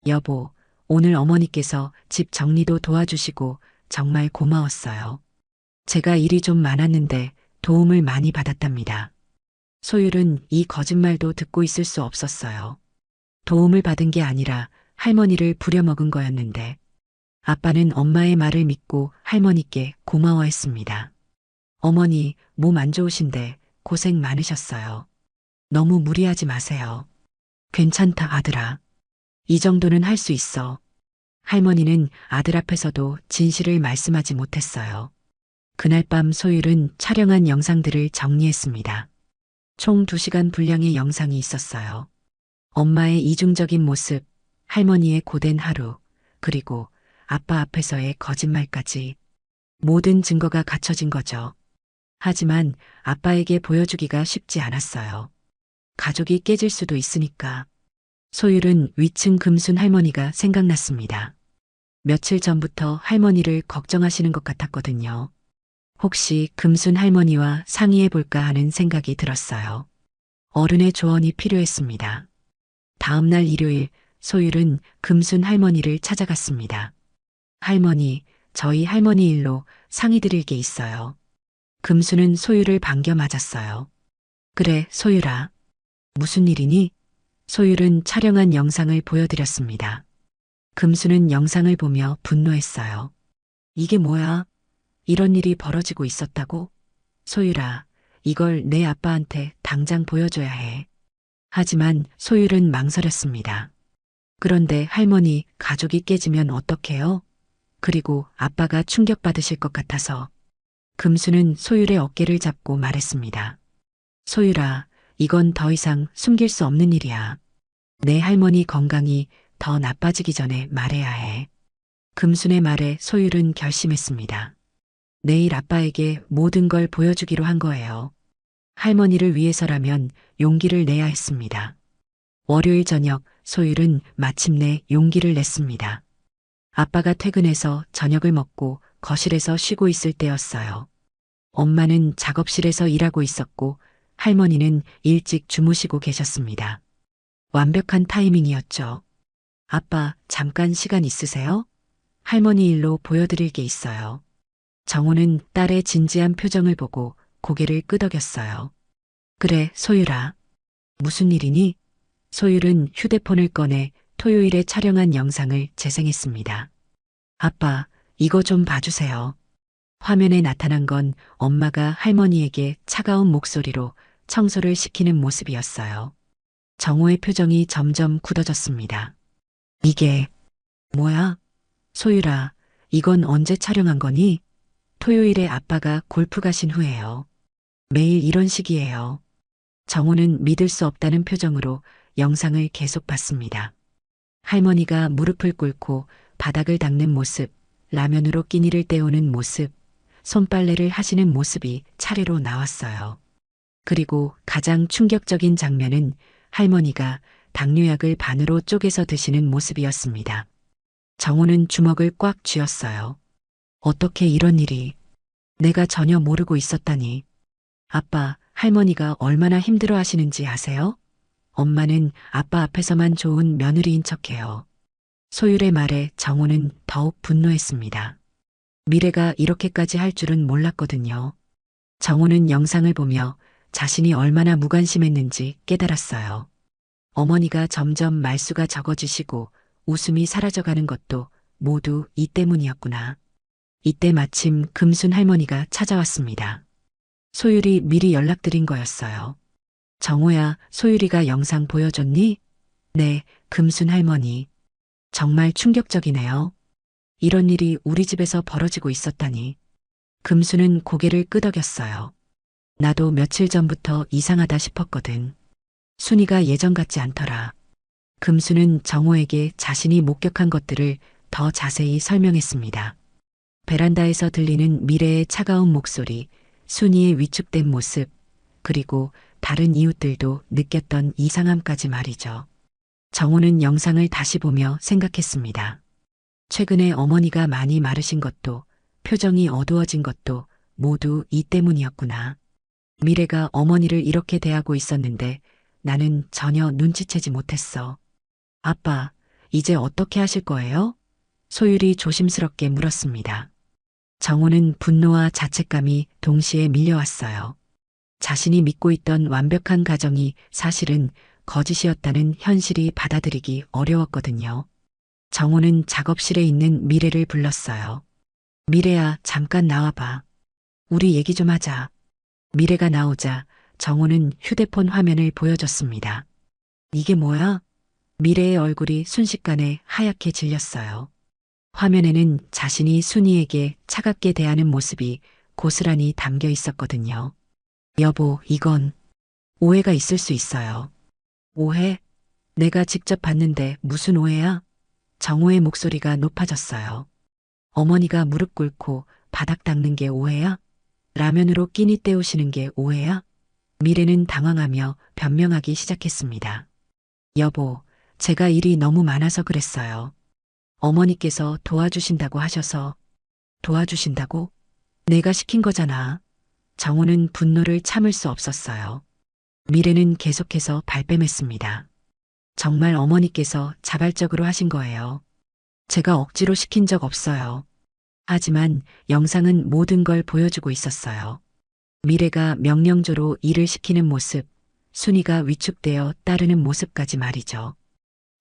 여보, 오늘 어머니께서 집 정리도 도와주시고 정말 고마웠어요. 제가 일이 좀 많았는데 도움을 많이 받았답니다. 소율은 이 거짓말도 듣고 있을 수 없었어요. 도움을 받은 게 아니라 할머니를 부려먹은 거였는데 아빠는 엄마의 말을 믿고 할머니께 고마워했습니다. 어머니, 몸 안 좋으신데 고생 많으셨어요. 너무 무리하지 마세요. 괜찮다, 아들아. 이 정도는 할 수 있어. 할머니는 아들 앞에서도 진실을 말씀하지 못했어요. 그날 밤 소율은 촬영한 영상들을 정리했습니다. 총 2시간 분량의 영상이 있었어요. 엄마의 이중적인 모습, 할머니의 고된 하루, 그리고 아빠 앞에서의 거짓말까지. 모든 증거가 갖춰진 거죠. 하지만 아빠에게 보여주기가 쉽지 않았어요. 가족이 깨질 수도 있으니까. 소율은 위층 금순 할머니가 생각났습니다. 며칠 전부터 할머니를 걱정하시는 것 같았거든요. 혹시 금순 할머니와 상의해 볼까 하는 생각이 들었어요. 어른의 조언이 필요했습니다. 다음 날 일요일, 소율은 금순 할머니를 찾아갔습니다. 할머니, 저희 할머니 일로 상의 드릴 게 있어요. 금순은 소율을 반겨 맞았어요. 그래, 소율아. 무슨 일이니? 소율은 촬영한 영상을 보여드렸습니다. 금수는 영상을 보며 분노했어요. 이게 뭐야? 이런 일이 벌어지고 있었다고? 소율아, 이걸 내 아빠한테 당장 보여줘야 해. 하지만 소율은 망설였습니다. 그런데 할머니, 가족이 깨지면 어떡해요? 그리고 아빠가 충격받으실 것 같아서. 금수는 소율의 어깨를 잡고 말했습니다. 소율아, 이건 더 이상 숨길 수 없는 일이야. 내 할머니 건강이 더 나빠지기 전에 말해야 해. 금순의 말에 소율은 결심했습니다. 내일 아빠에게 모든 걸 보여주기로 한 거예요. 할머니를 위해서라면 용기를 내야 했습니다. 월요일 저녁 소율은 마침내 용기를 냈습니다. 아빠가 퇴근해서 저녁을 먹고 거실에서 쉬고 있을 때였어요. 엄마는 작업실에서 일하고 있었고 할머니는 일찍 주무시고 계셨습니다. 완벽한 타이밍이었죠. 아빠, 잠깐 시간 있으세요? 할머니 일로 보여드릴 게 있어요. 정호는 딸의 진지한 표정을 보고 고개를 끄덕였어요. 그래, 소율아. 무슨 일이니? 소율은 휴대폰을 꺼내 토요일에 촬영한 영상을 재생했습니다. 아빠, 이거 좀 봐주세요. 화면에 나타난 건 엄마가 할머니에게 차가운 목소리로 청소를 시키는 모습이었어요. 정호의 표정이 점점 굳어졌습니다. 이게 뭐야? 소율아, 이건 언제 촬영한 거니? 토요일에 아빠가 골프 가신 후에요. 매일 이런 식이에요. 정호는 믿을 수 없다는 표정으로 영상을 계속 봤습니다. 할머니가 무릎을 꿇고 바닥을 닦는 모습, 라면으로 끼니를 때우는 모습, 손빨래를 하시는 모습이 차례로 나왔어요. 그리고 가장 충격적인 장면은 할머니가 당뇨약을 반으로 쪼개서 드시는 모습이었습니다. 정호는 주먹을 꽉 쥐었어요. 어떻게 이런 일이? 내가 전혀 모르고 있었다니. 아빠, 할머니가 얼마나 힘들어 하시는지 아세요? 엄마는 아빠 앞에서만 좋은 며느리인 척해요. 소율의 말에 정호는 더욱 분노했습니다. 미래가 이렇게까지 할 줄은 몰랐거든요. 정호는 영상을 보며 자신이 얼마나 무관심했는지 깨달았어요. 어머니가 점점 말수가 적어지시고 웃음이 사라져가는 것도 모두 이 때문이었구나. 이때 마침 금순 할머니가 찾아왔습니다. 소율이 미리 연락드린 거였어요. 정호야, 소율이가 영상 보여줬니? 네, 금순 할머니. 정말 충격적이네요. 이런 일이 우리 집에서 벌어지고 있었다니. 금순은 고개를 끄덕였어요. 나도 며칠 전부터 이상하다 싶었거든. 순이가 예전 같지 않더라. 금순은 정호에게 자신이 목격한 것들을 더 자세히 설명했습니다. 베란다에서 들리는 미래의 차가운 목소리, 순이의 위축된 모습, 그리고 다른 이웃들도 느꼈던 이상함까지 말이죠. 정호는 영상을 다시 보며 생각했습니다. 최근에 어머니가 많이 마르신 것도, 표정이 어두워진 것도 모두 이 때문이었구나. 미래가 어머니를 이렇게 대하고 있었는데 나는 전혀 눈치채지 못했어. 아빠, 이제 어떻게 하실 거예요? 소율이 조심스럽게 물었습니다. 정호는 분노와 자책감이 동시에 밀려왔어요. 자신이 믿고 있던 완벽한 가정이 사실은 거짓이었다는 현실이 받아들이기 어려웠거든요. 정호는 작업실에 있는 미래를 불렀어요. 미래야, 잠깐 나와봐. 우리 얘기 좀 하자. 미래가 나오자 정호는 휴대폰 화면을 보여줬습니다. 이게 뭐야? 미래의 얼굴이 순식간에 하얗게 질렸어요. 화면에는 자신이 순이에게 차갑게 대하는 모습이 고스란히 담겨 있었거든요. 여보, 이건 오해가 있을 수 있어요. 오해? 내가 직접 봤는데 무슨 오해야? 정호의 목소리가 높아졌어요. 어머니가 무릎 꿇고 바닥 닦는 게 오해야? 라면으로 끼니 때우시는 게 오해야? 미래는 당황하며 변명하기 시작했습니다. 여보, 제가 일이 너무 많아서 그랬어요. 어머니께서 도와주신다고 하셔서. 도와주신다고? 내가 시킨 거잖아. 정호는 분노를 참을 수 없었어요. 미래는 계속해서 발뺌했습니다. 정말 어머니께서 자발적으로 하신 거예요. 제가 억지로 시킨 적 없어요. 하지만 영상은 모든 걸 보여주고 있었어요. 미래가 명령조로 일을 시키는 모습, 순이가 위축되어 따르는 모습까지 말이죠.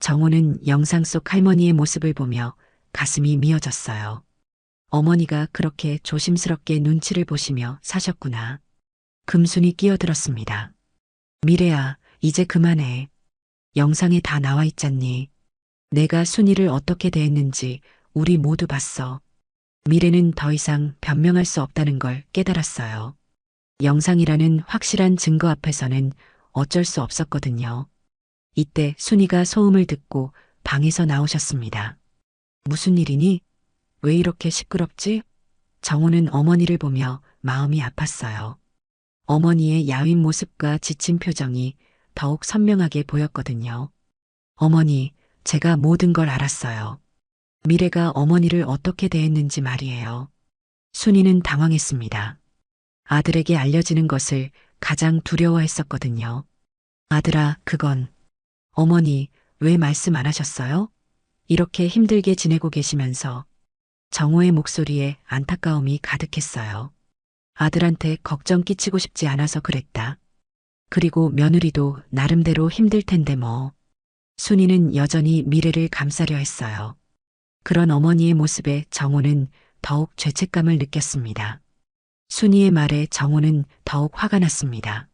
정호는 영상 속 할머니의 모습을 보며 가슴이 미어졌어요. 어머니가 그렇게 조심스럽게 눈치를 보시며 사셨구나. 금순이 끼어들었습니다. 미래야, 이제 그만해. 영상에 다 나와 있잖니. 내가 순이를 어떻게 대했는지 우리 모두 봤어. 미래는 더 이상 변명할 수 없다는 걸 깨달았어요. 영상이라는 확실한 증거 앞에서는 어쩔 수 없었거든요. 이때 순이가 소음을 듣고 방에서 나오셨습니다. 무슨 일이니? 왜 이렇게 시끄럽지? 정호는 어머니를 보며 마음이 아팠어요. 어머니의 야윈 모습과 지친 표정이 더욱 선명하게 보였거든요. 어머니, 제가 모든 걸 알았어요. 미래가 어머니를 어떻게 대했는지 말이에요. 순이는 당황했습니다. 아들에게 알려지는 것을 가장 두려워했었거든요. 아들아, 그건. 어머니, 왜 말씀 안 하셨어요? 이렇게 힘들게 지내고 계시면서. 정호의 목소리에 안타까움이 가득했어요. 아들한테 걱정 끼치고 싶지 않아서 그랬다. 그리고 며느리도 나름대로 힘들 텐데 뭐. 순이는 여전히 미래를 감싸려 했어요. 그런 어머니의 모습에 정호는 더욱 죄책감을 느꼈습니다. 순이의 말에 정호는 더욱 화가 났습니다.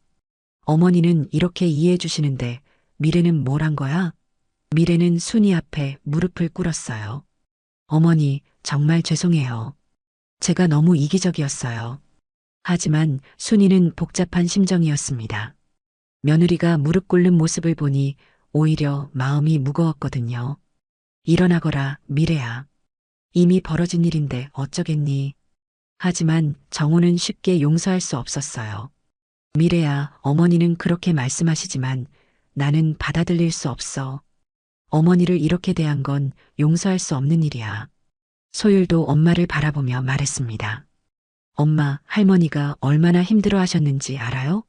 어머니는 이렇게 이해해 주시는데 미래는 뭘 한 거야? 미래는 순이 앞에 무릎을 꿇었어요. 어머니, 정말 죄송해요. 제가 너무 이기적이었어요. 하지만 순이는 복잡한 심정이었습니다. 며느리가 무릎 꿇는 모습을 보니 오히려 마음이 무거웠거든요. 일어나거라, 미래야. 이미 벌어진 일인데 어쩌겠니? 하지만 정호는 쉽게 용서할 수 없었어요. 미래야, 어머니는 그렇게 말씀하시지만 나는 받아들일 수 없어. 어머니를 이렇게 대한 건 용서할 수 없는 일이야. 소율도 엄마를 바라보며 말했습니다. 엄마, 할머니가 얼마나 힘들어 하셨는지 알아요?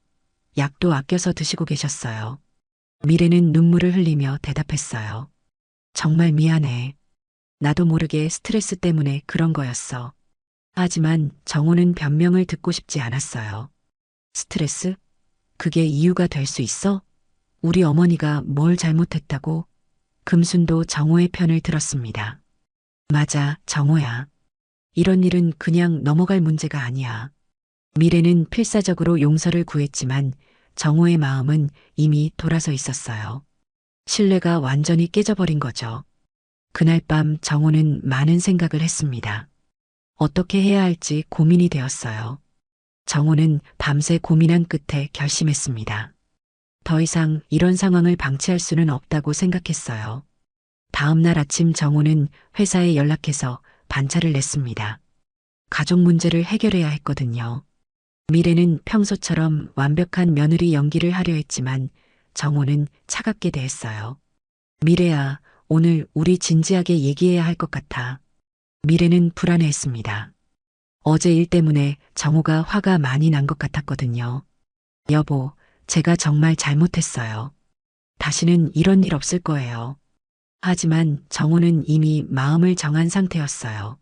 약도 아껴서 드시고 계셨어요. 미래는 눈물을 흘리며 대답했어요. 정말 미안해. 나도 모르게 스트레스 때문에 그런 거였어. 하지만 정호는 변명을 듣고 싶지 않았어요. 스트레스? 그게 이유가 될 수 있어? 우리 어머니가 뭘 잘못했다고? 금순도 정호의 편을 들었습니다. 맞아, 정호야. 이런 일은 그냥 넘어갈 문제가 아니야. 미래는 필사적으로 용서를 구했지만 정호의 마음은 이미 돌아서 있었어요. 신뢰가 완전히 깨져버린 거죠. 그날 밤 정호는 많은 생각을 했습니다. 어떻게 해야 할지 고민이 되었어요. 정호는 밤새 고민한 끝에 결심했습니다. 더 이상 이런 상황을 방치할 수는 없다고 생각했어요. 다음 날 아침 정호는 회사에 연락해서 반차를 냈습니다. 가족 문제를 해결해야 했거든요. 미래는 평소처럼 완벽한 며느리 연기를 하려 했지만 정호는 차갑게 대했어요. 미래야, 오늘 우리 진지하게 얘기해야 할 것 같아. 미래는 불안해했습니다. 어제 일 때문에 정호가 화가 많이 난 것 같았거든요. 여보, 제가 정말 잘못했어요. 다시는 이런 일 없을 거예요. 하지만 정호는 이미 마음을 정한 상태였어요.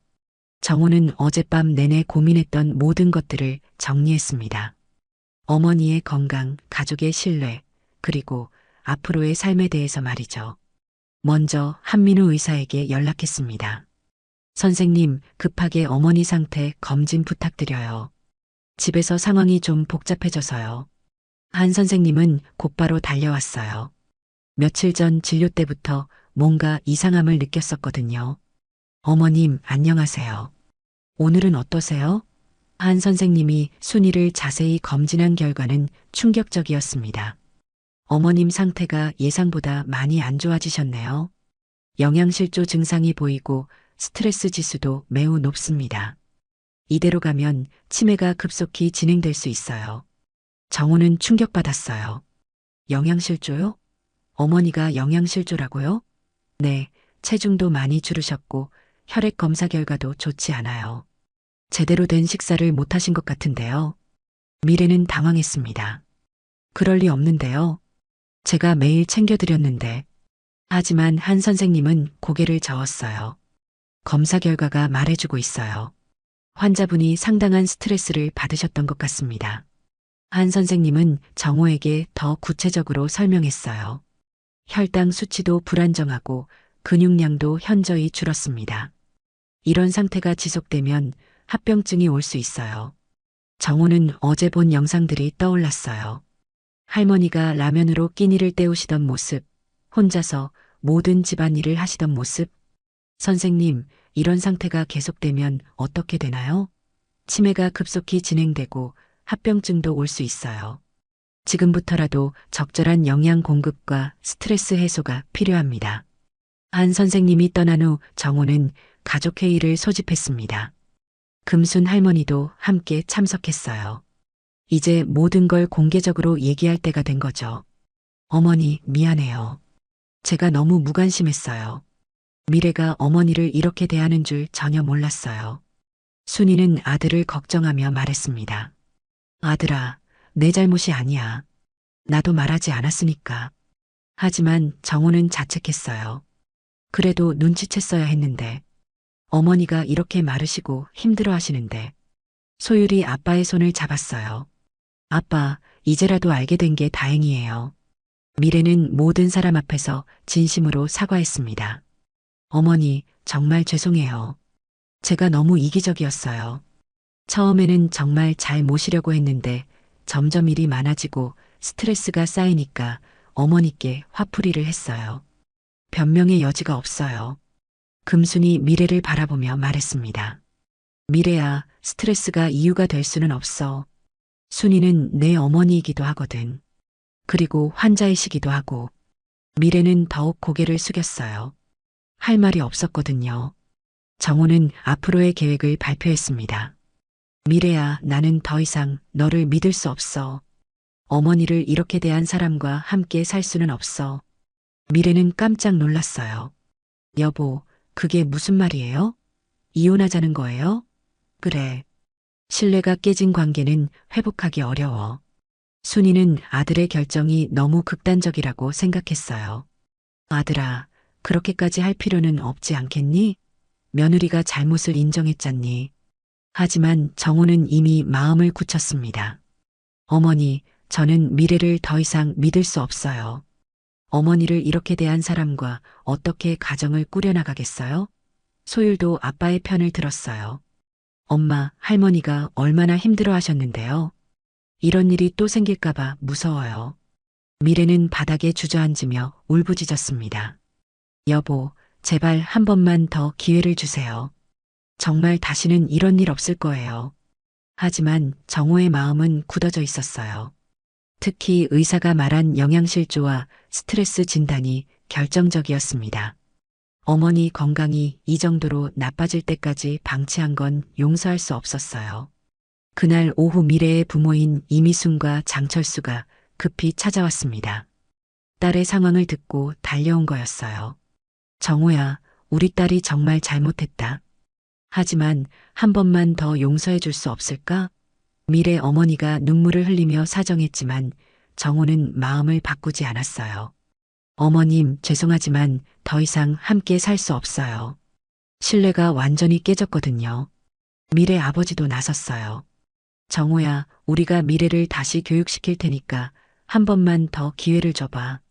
정호는 어젯밤 내내 고민했던 모든 것들을 정리했습니다. 어머니의 건강, 가족의 신뢰, 그리고 앞으로의 삶에 대해서 말이죠. 먼저 한민우 의사에게 연락했습니다. 선생님, 급하게 어머니 상태 검진 부탁드려요. 집에서 상황이 좀 복잡해져서요. 한 선생님은 곧바로 달려왔어요. 며칠 전 진료 때부터 뭔가 이상함을 느꼈었거든요. 어머님, 안녕하세요. 오늘은 어떠세요? 한 선생님이 순이를 자세히 검진한 결과는 충격적이었습니다. 어머님 상태가 예상보다 많이 안 좋아지셨네요. 영양실조 증상이 보이고 스트레스 지수도 매우 높습니다. 이대로 가면 치매가 급속히 진행될 수 있어요. 정호는 충격받았어요. 영양실조요? 어머니가 영양실조라고요? 네, 체중도 많이 줄으셨고 혈액 검사 결과도 좋지 않아요. 제대로 된 식사를 못 하신 것 같은데요. 미래는 당황했습니다. 그럴 리 없는데요. 제가 매일 챙겨드렸는데. 하지만 한 선생님은 고개를 저었어요. 검사 결과가 말해주고 있어요. 환자분이 상당한 스트레스를 받으셨던 것 같습니다. 한 선생님은 정호에게 더 구체적으로 설명했어요. 혈당 수치도 불안정하고 근육량도 현저히 줄었습니다. 이런 상태가 지속되면 합병증이 올 수 있어요. 정호는 어제 본 영상들이 떠올랐어요. 할머니가 라면으로 끼니를 때우시던 모습, 혼자서 모든 집안일을 하시던 모습. 선생님, 이런 상태가 계속되면 어떻게 되나요? 치매가 급속히 진행되고 합병증도 올 수 있어요. 지금부터라도 적절한 영양 공급과 스트레스 해소가 필요합니다. 한 선생님이 떠난 후 정호는 가족회의를 소집했습니다. 금순 할머니도 함께 참석했어요. 이제 모든 걸 공개적으로 얘기할 때가 된 거죠. 어머니, 미안해요. 제가 너무 무관심했어요. 미래가 어머니를 이렇게 대하는 줄 전혀 몰랐어요. 순이는 아들을 걱정하며 말했습니다. 아들아, 내 잘못이 아니야. 나도 말하지 않았으니까. 하지만 정호는 자책했어요. 그래도 눈치챘어야 했는데. 어머니가 이렇게 마르시고 힘들어 하시는데. 소율이 아빠의 손을 잡았어요. 아빠, 이제라도 알게 된 게 다행이에요. 미래는 모든 사람 앞에서 진심으로 사과했습니다. 어머니, 정말 죄송해요. 제가 너무 이기적이었어요. 처음에는 정말 잘 모시려고 했는데 점점 일이 많아지고 스트레스가 쌓이니까 어머니께 화풀이를 했어요. 변명의 여지가 없어요. 금순이 미래를 바라보며 말했습니다. 미래야, 스트레스가 이유가 될 수는 없어. 순이는 내 어머니이기도 하거든. 그리고 환자이시기도 하고. 미래는 더욱 고개를 숙였어요. 할 말이 없었거든요. 정호는 앞으로의 계획을 발표했습니다. 미래야, 나는 더 이상 너를 믿을 수 없어. 어머니를 이렇게 대한 사람과 함께 살 수는 없어. 미래는 깜짝 놀랐어요. 여보, 그게 무슨 말이에요? 이혼하자는 거예요? 그래. 신뢰가 깨진 관계는 회복하기 어려워. 순이는 아들의 결정이 너무 극단적이라고 생각했어요. 아들아, 그렇게까지 할 필요는 없지 않겠니? 며느리가 잘못을 인정했잖니. 하지만 정호는 이미 마음을 굳혔습니다. 어머니, 저는 미래를 더 이상 믿을 수 없어요. 어머니를 이렇게 대한 사람과 어떻게 가정을 꾸려나가겠어요? 소율도 아빠의 편을 들었어요. 엄마, 할머니가 얼마나 힘들어 하셨는데요. 이런 일이 또 생길까봐 무서워요. 미래는 바닥에 주저앉으며 울부짖었습니다. 여보, 제발 한 번만 더 기회를 주세요. 정말 다시는 이런 일 없을 거예요. 하지만 정호의 마음은 굳어져 있었어요. 특히 의사가 말한 영양실조와 스트레스 진단이 결정적이었습니다. 어머니 건강이 이 정도로 나빠질 때까지 방치한 건 용서할 수 없었어요. 그날 오후 미래의 부모인 이미순과 장철수가 급히 찾아왔습니다. 딸의 상황을 듣고 달려온 거였어요. 정호야, 우리 딸이 정말 잘못했다. 하지만 한 번만 더 용서해 줄 수 없을까? 미래 어머니가 눈물을 흘리며 사정했지만 정호는 마음을 바꾸지 않았어요. 어머님, 죄송하지만 더 이상 함께 살 수 없어요. 신뢰가 완전히 깨졌거든요. 미래 아버지도 나섰어요. 정호야, 우리가 미래를 다시 교육시킬 테니까 한 번만 더 기회를 줘봐.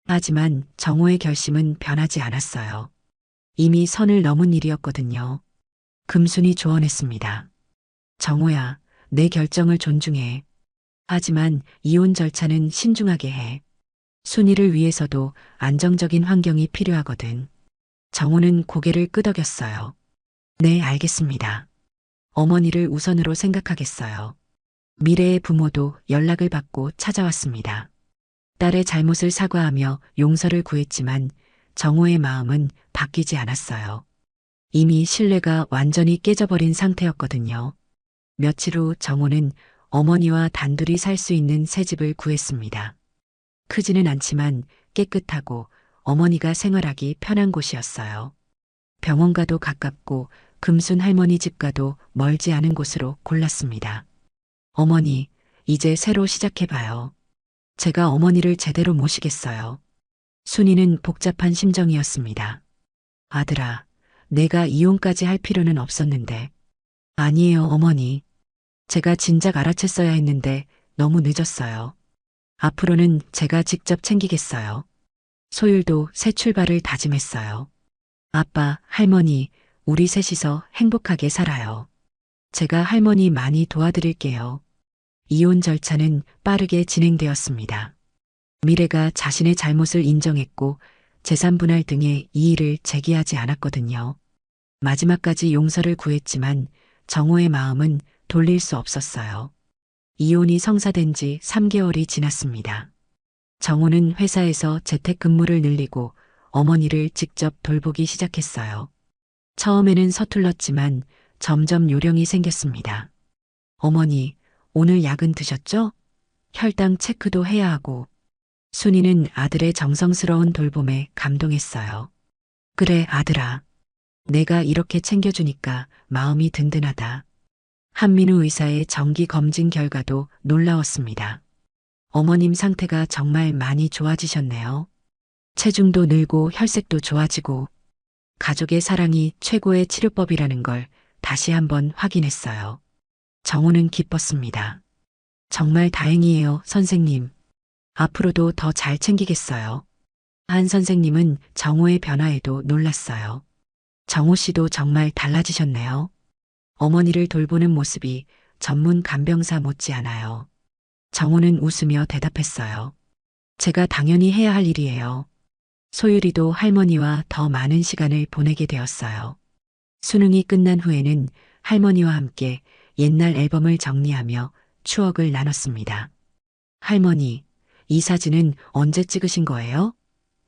하지만 정호의 결심은 변하지 않았어요. 이미 선을 넘은 일이었거든요. 금순이 조언했습니다. 정호야, 내 결정을 존중해. 하지만 이혼 절차는 신중하게 해. 순이를 위해서도 안정적인 환경이 필요하거든. 정호는 고개를 끄덕였어요. 네, 알겠습니다. 어머니를 우선으로 생각하겠어요. 미래의 부모도 연락을 받고 찾아왔습니다. 딸의 잘못을 사과하며 용서를 구했지만 정호의 마음은 바뀌지 않았어요. 이미 신뢰가 완전히 깨져버린 상태였거든요. 며칠 후 정호는 어머니와 단둘이 살 수 있는 새 집을 구했습니다. 크지는 않지만 깨끗하고 어머니가 생활하기 편한 곳이었어요. 병원과도 가깝고 금순 할머니 집과도 멀지 않은 곳으로 골랐습니다. 어머니, 이제 새로 시작해봐요. 제가 어머니를 제대로 모시겠어요. 순이는 복잡한 심정이었습니다. 아들아, 내가 이혼까지 할 필요는 없었는데. 아니에요, 어머니. 제가 진작 알아챘어야 했는데 너무 늦었어요. 앞으로는 제가 직접 챙기겠어요. 소율도 새 출발을 다짐했어요. 아빠, 할머니, 우리 셋이서 행복하게 살아요. 제가 할머니 많이 도와드릴게요. 이혼 절차는 빠르게 진행되었습니다. 미래가 자신의 잘못을 인정했고 재산 분할 등의 이의를 제기하지 않았거든요. 마지막까지 용서를 구했지만 정호의 마음은 돌릴 수 없었어요. 이혼이 성사된 지 3개월이 지났습니다. 정호는 회사에서 재택근무를 늘리고 어머니를 직접 돌보기 시작했어요. 처음에는 서툴렀지만 점점 요령이 생겼습니다. 어머니, 오늘 약은 드셨죠? 혈당 체크도 해야 하고. 순이는 아들의 정성스러운 돌봄에 감동했어요. 그래, 아들아. 내가 이렇게 챙겨주니까 마음이 든든하다. 한민우 의사의 정기 검진 결과도 놀라웠습니다. 어머님 상태가 정말 많이 좋아지셨네요. 체중도 늘고 혈색도 좋아지고 가족의 사랑이 최고의 치료법이라는 걸 다시 한번 확인했어요. 정호는 기뻤습니다. 정말 다행이에요, 선생님. 앞으로도 더 잘 챙기겠어요. 한 선생님은 정호의 변화에도 놀랐어요. 정호 씨도 정말 달라지셨네요. 어머니를 돌보는 모습이 전문 간병사 못지않아요. 정호는 웃으며 대답했어요. 제가 당연히 해야 할 일이에요. 소율이도 할머니와 더 많은 시간을 보내게 되었어요. 수능이 끝난 후에는 할머니와 함께 옛날 앨범을 정리하며 추억을 나눴습니다. 할머니, 이 사진은 언제 찍으신 거예요?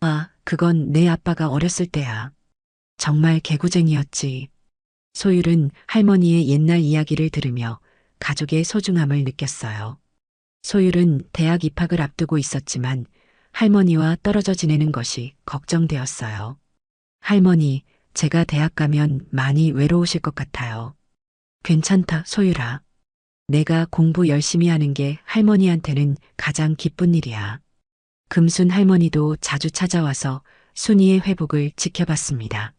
아, 그건 내 아빠가 어렸을 때야. 정말 개구쟁이였지. 소율은 할머니의 옛날 이야기를 들으며 가족의 소중함을 느꼈어요. 소율은 대학 입학을 앞두고 있었지만 할머니와 떨어져 지내는 것이 걱정되었어요. 할머니, 제가 대학 가면 많이 외로우실 것 같아요. 괜찮다, 소율아. 내가 공부 열심히 하는 게 할머니한테는 가장 기쁜 일이야. 금순 할머니도 자주 찾아와서 순이의 회복을 지켜봤습니다.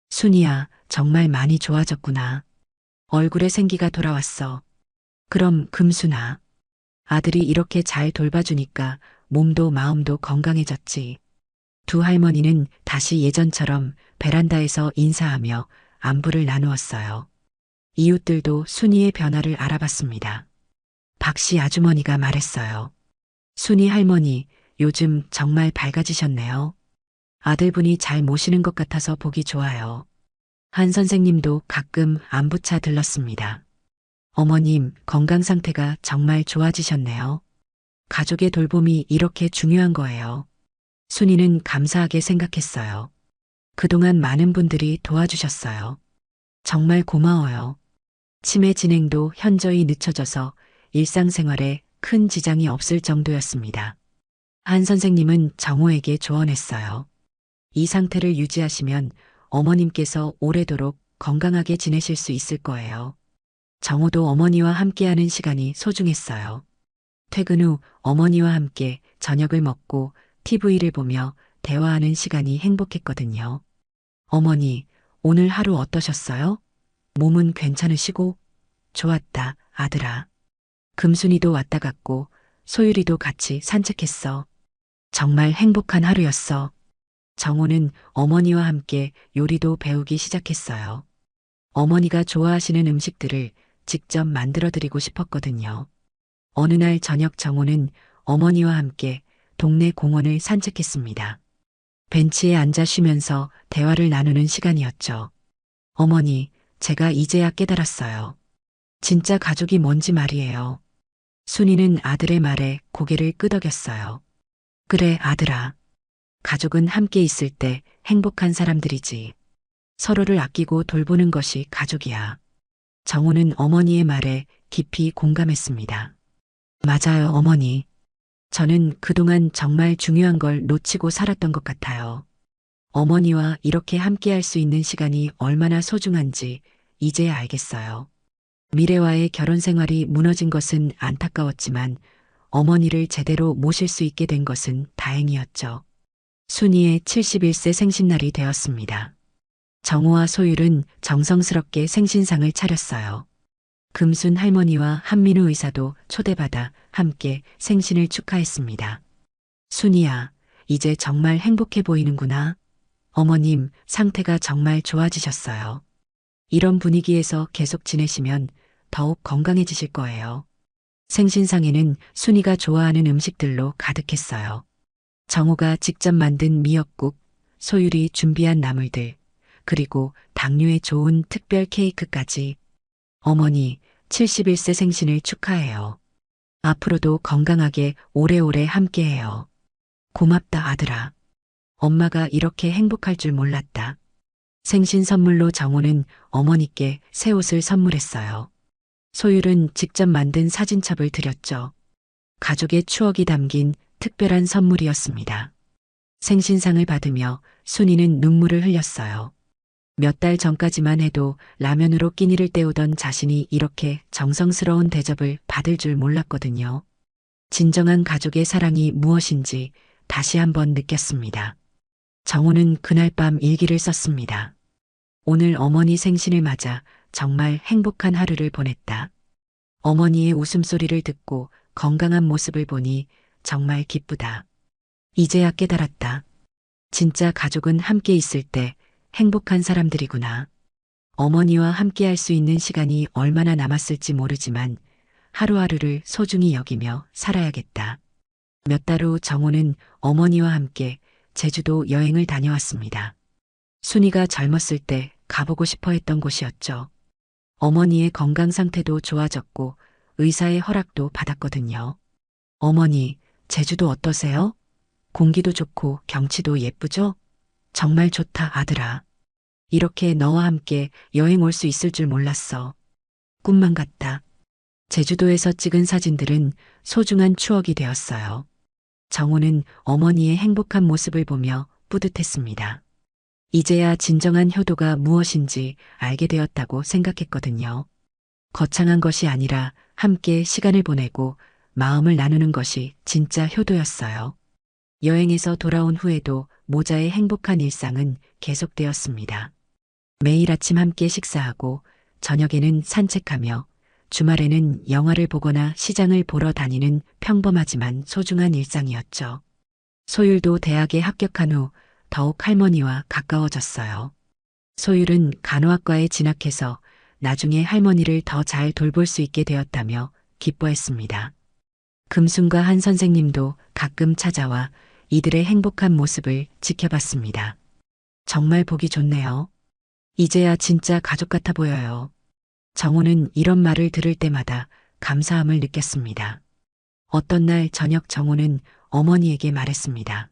순이야, 정말 많이 좋아졌구나. 얼굴에 생기가 돌아왔어. 그럼 금순아, 아들이 이렇게 잘 돌봐주니까 몸도 마음도 건강해졌지. 두 할머니는 다시 예전처럼 베란다에서 인사하며 안부를 나누었어요. 이웃들도 순이의 변화를 알아봤습니다. 박씨 아주머니가 말했어요. 순이 할머니, 요즘 정말 밝아지셨네요. 아들분이 잘 모시는 것 같아서 보기 좋아요. 한 선생님도 가끔 안부차 들렀습니다. 어머님, 건강 상태가 정말 좋아지셨네요. 가족의 돌봄이 이렇게 중요한 거예요. 순이는 감사하게 생각했어요. 그동안 많은 분들이 도와주셨어요. 정말 고마워요. 치매 진행도 현저히 늦춰져서 일상생활에 큰 지장이 없을 정도였습니다. 한 선생님은 정호에게 조언했어요. 이 상태를 유지하시면 어머님께서 오래도록 건강하게 지내실 수 있을 거예요. 정호도 어머니와 함께하는 시간이 소중했어요. 퇴근 후 어머니와 함께 저녁을 먹고 TV를 보며 대화하는 시간이 행복했거든요. 어머니, 오늘 하루 어떠셨어요? 몸은 괜찮으시고? 좋았다, 아들아. 금순이도 왔다 갔고 소율이도 같이 산책했어. 정말 행복한 하루였어. 정호는 어머니와 함께 요리도 배우기 시작했어요. 어머니가 좋아하시는 음식들을 직접 만들어 드리고 싶었거든요. 어느 날 저녁 정호는 어머니와 함께 동네 공원을 산책했습니다. 벤치에 앉아 쉬면서 대화를 나누는 시간이었죠. 어머니, 제가 이제야 깨달았어요. 진짜 가족이 뭔지 말이에요. 순이는 아들의 말에 고개를 끄덕였어요. 그래, 아들아. 가족은 함께 있을 때 행복한 사람들이지. 서로를 아끼고 돌보는 것이 가족이야. 정호는 어머니의 말에 깊이 공감했습니다. 맞아요, 어머니. 저는 그동안 정말 중요한 걸 놓치고 살았던 것 같아요. 어머니와 이렇게 함께 할 수 있는 시간이 얼마나 소중한지 이제야 알겠어요. 미래와의 결혼 생활이 무너진 것은 안타까웠지만 어머니를 제대로 모실 수 있게 된 것은 다행이었죠. 순이의 71세 생신날이 되었습니다. 정호와 소율은 정성스럽게 생신상을 차렸어요. 금순 할머니와 한민우 의사도 초대받아 함께 생신을 축하했습니다. 순이야, 이제 정말 행복해 보이는구나. 어머님, 상태가 정말 좋아지셨어요. 이런 분위기에서 계속 지내시면 더욱 건강해지실 거예요. 생신상에는 순이가 좋아하는 음식들로 가득했어요. 정호가 직접 만든 미역국, 소율이 준비한 나물들, 그리고 당뇨에 좋은 특별 케이크까지. 어머니, 71세 생신을 축하해요. 앞으로도 건강하게 오래오래 함께해요. 고맙다, 아들아. 엄마가 이렇게 행복할 줄 몰랐다. 생신 선물로 정호는 어머니께 새 옷을 선물했어요. 소율은 직접 만든 사진첩을 드렸죠. 가족의 추억이 담긴 특별한 선물이었습니다. 생신상을 받으며 순이는 눈물을 흘렸어요. 몇 달 전까지만 해도 라면으로 끼니를 때우던 자신이 이렇게 정성스러운 대접을 받을 줄 몰랐거든요. 진정한 가족의 사랑이 무엇인지 다시 한번 느꼈습니다. 정호는 그날 밤 일기를 썼습니다. 오늘 어머니 생신을 맞아 정말 행복한 하루를 보냈다. 어머니의 웃음소리를 듣고 건강한 모습을 보니 정말 기쁘다. 이제야 깨달았다. 진짜 가족은 함께 있을 때 행복한 사람들이구나. 어머니와 함께 할 수 있는 시간이 얼마나 남았을지 모르지만 하루하루를 소중히 여기며 살아야겠다. 몇 달 후 정호는 어머니와 함께 제주도 여행을 다녀왔습니다. 순이가 젊었을 때 가보고 싶어 했던 곳이었죠. 어머니의 건강 상태도 좋아졌고 의사의 허락도 받았거든요. 어머니, 제주도 어떠세요? 공기도 좋고 경치도 예쁘죠? 정말 좋다, 아들아. 이렇게 너와 함께 여행 올 수 있을 줄 몰랐어. 꿈만 같다. 제주도에서 찍은 사진들은 소중한 추억이 되었어요. 정호는 어머니의 행복한 모습을 보며 뿌듯했습니다. 이제야 진정한 효도가 무엇인지 알게 되었다고 생각했거든요. 거창한 것이 아니라 함께 시간을 보내고 마음을 나누는 것이 진짜 효도였어요. 여행에서 돌아온 후에도 모자의 행복한 일상은 계속되었습니다. 매일 아침 함께 식사하고 저녁에는 산책하며 주말에는 영화를 보거나 시장을 보러 다니는 평범하지만 소중한 일상이었죠. 소율도 대학에 합격한 후 더욱 할머니와 가까워졌어요. 소율은 간호학과에 진학해서 나중에 할머니를 더 잘 돌볼 수 있게 되었다며 기뻐했습니다. 금순과 한 선생님도 가끔 찾아와 이들의 행복한 모습을 지켜봤습니다. 정말 보기 좋네요. 이제야 진짜 가족 같아 보여요. 정호는 이런 말을 들을 때마다 감사함을 느꼈습니다. 어떤 날 저녁 정호는 어머니에게 말했습니다.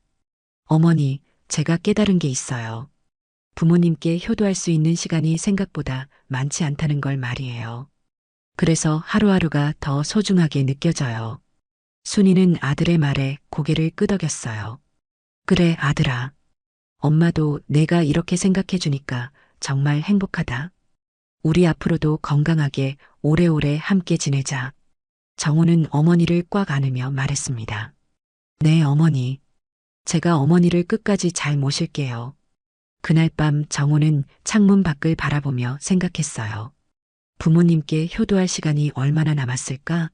어머니, 제가 깨달은 게 있어요. 부모님께 효도할 수 있는 시간이 생각보다 많지 않다는 걸 말이에요. 그래서 하루하루가 더 소중하게 느껴져요. 순이는 아들의 말에 고개를 끄덕였어요. 그래, 아들아. 엄마도 내가 이렇게 생각해 주니까 정말 행복하다. 우리 앞으로도 건강하게 오래오래 함께 지내자. 정호는 어머니를 꽉 안으며 말했습니다. 네, 어머니. 제가 어머니를 끝까지 잘 모실게요. 그날 밤 정호는 창문 밖을 바라보며 생각했어요. 부모님께 효도할 시간이 얼마나 남았을까?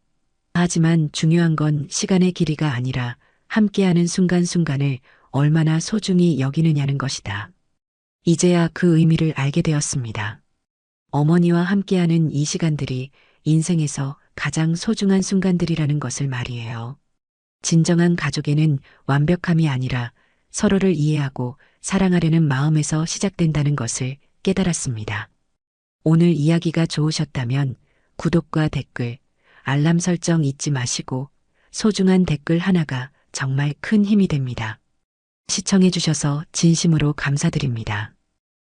하지만 중요한 건 시간의 길이가 아니라 함께하는 순간순간을 얼마나 소중히 여기느냐는 것이다. 이제야 그 의미를 알게 되었습니다. 어머니와 함께하는 이 시간들이 인생에서 가장 소중한 순간들이라는 것을 말이에요. 진정한 가족에는 완벽함이 아니라 서로를 이해하고 사랑하려는 마음에서 시작된다는 것을 깨달았습니다. 오늘 이야기가 좋으셨다면 구독과 댓글, 알람 설정 잊지 마시고 소중한 댓글 하나가 정말 큰 힘이 됩니다. 시청해주셔서 진심으로 감사드립니다.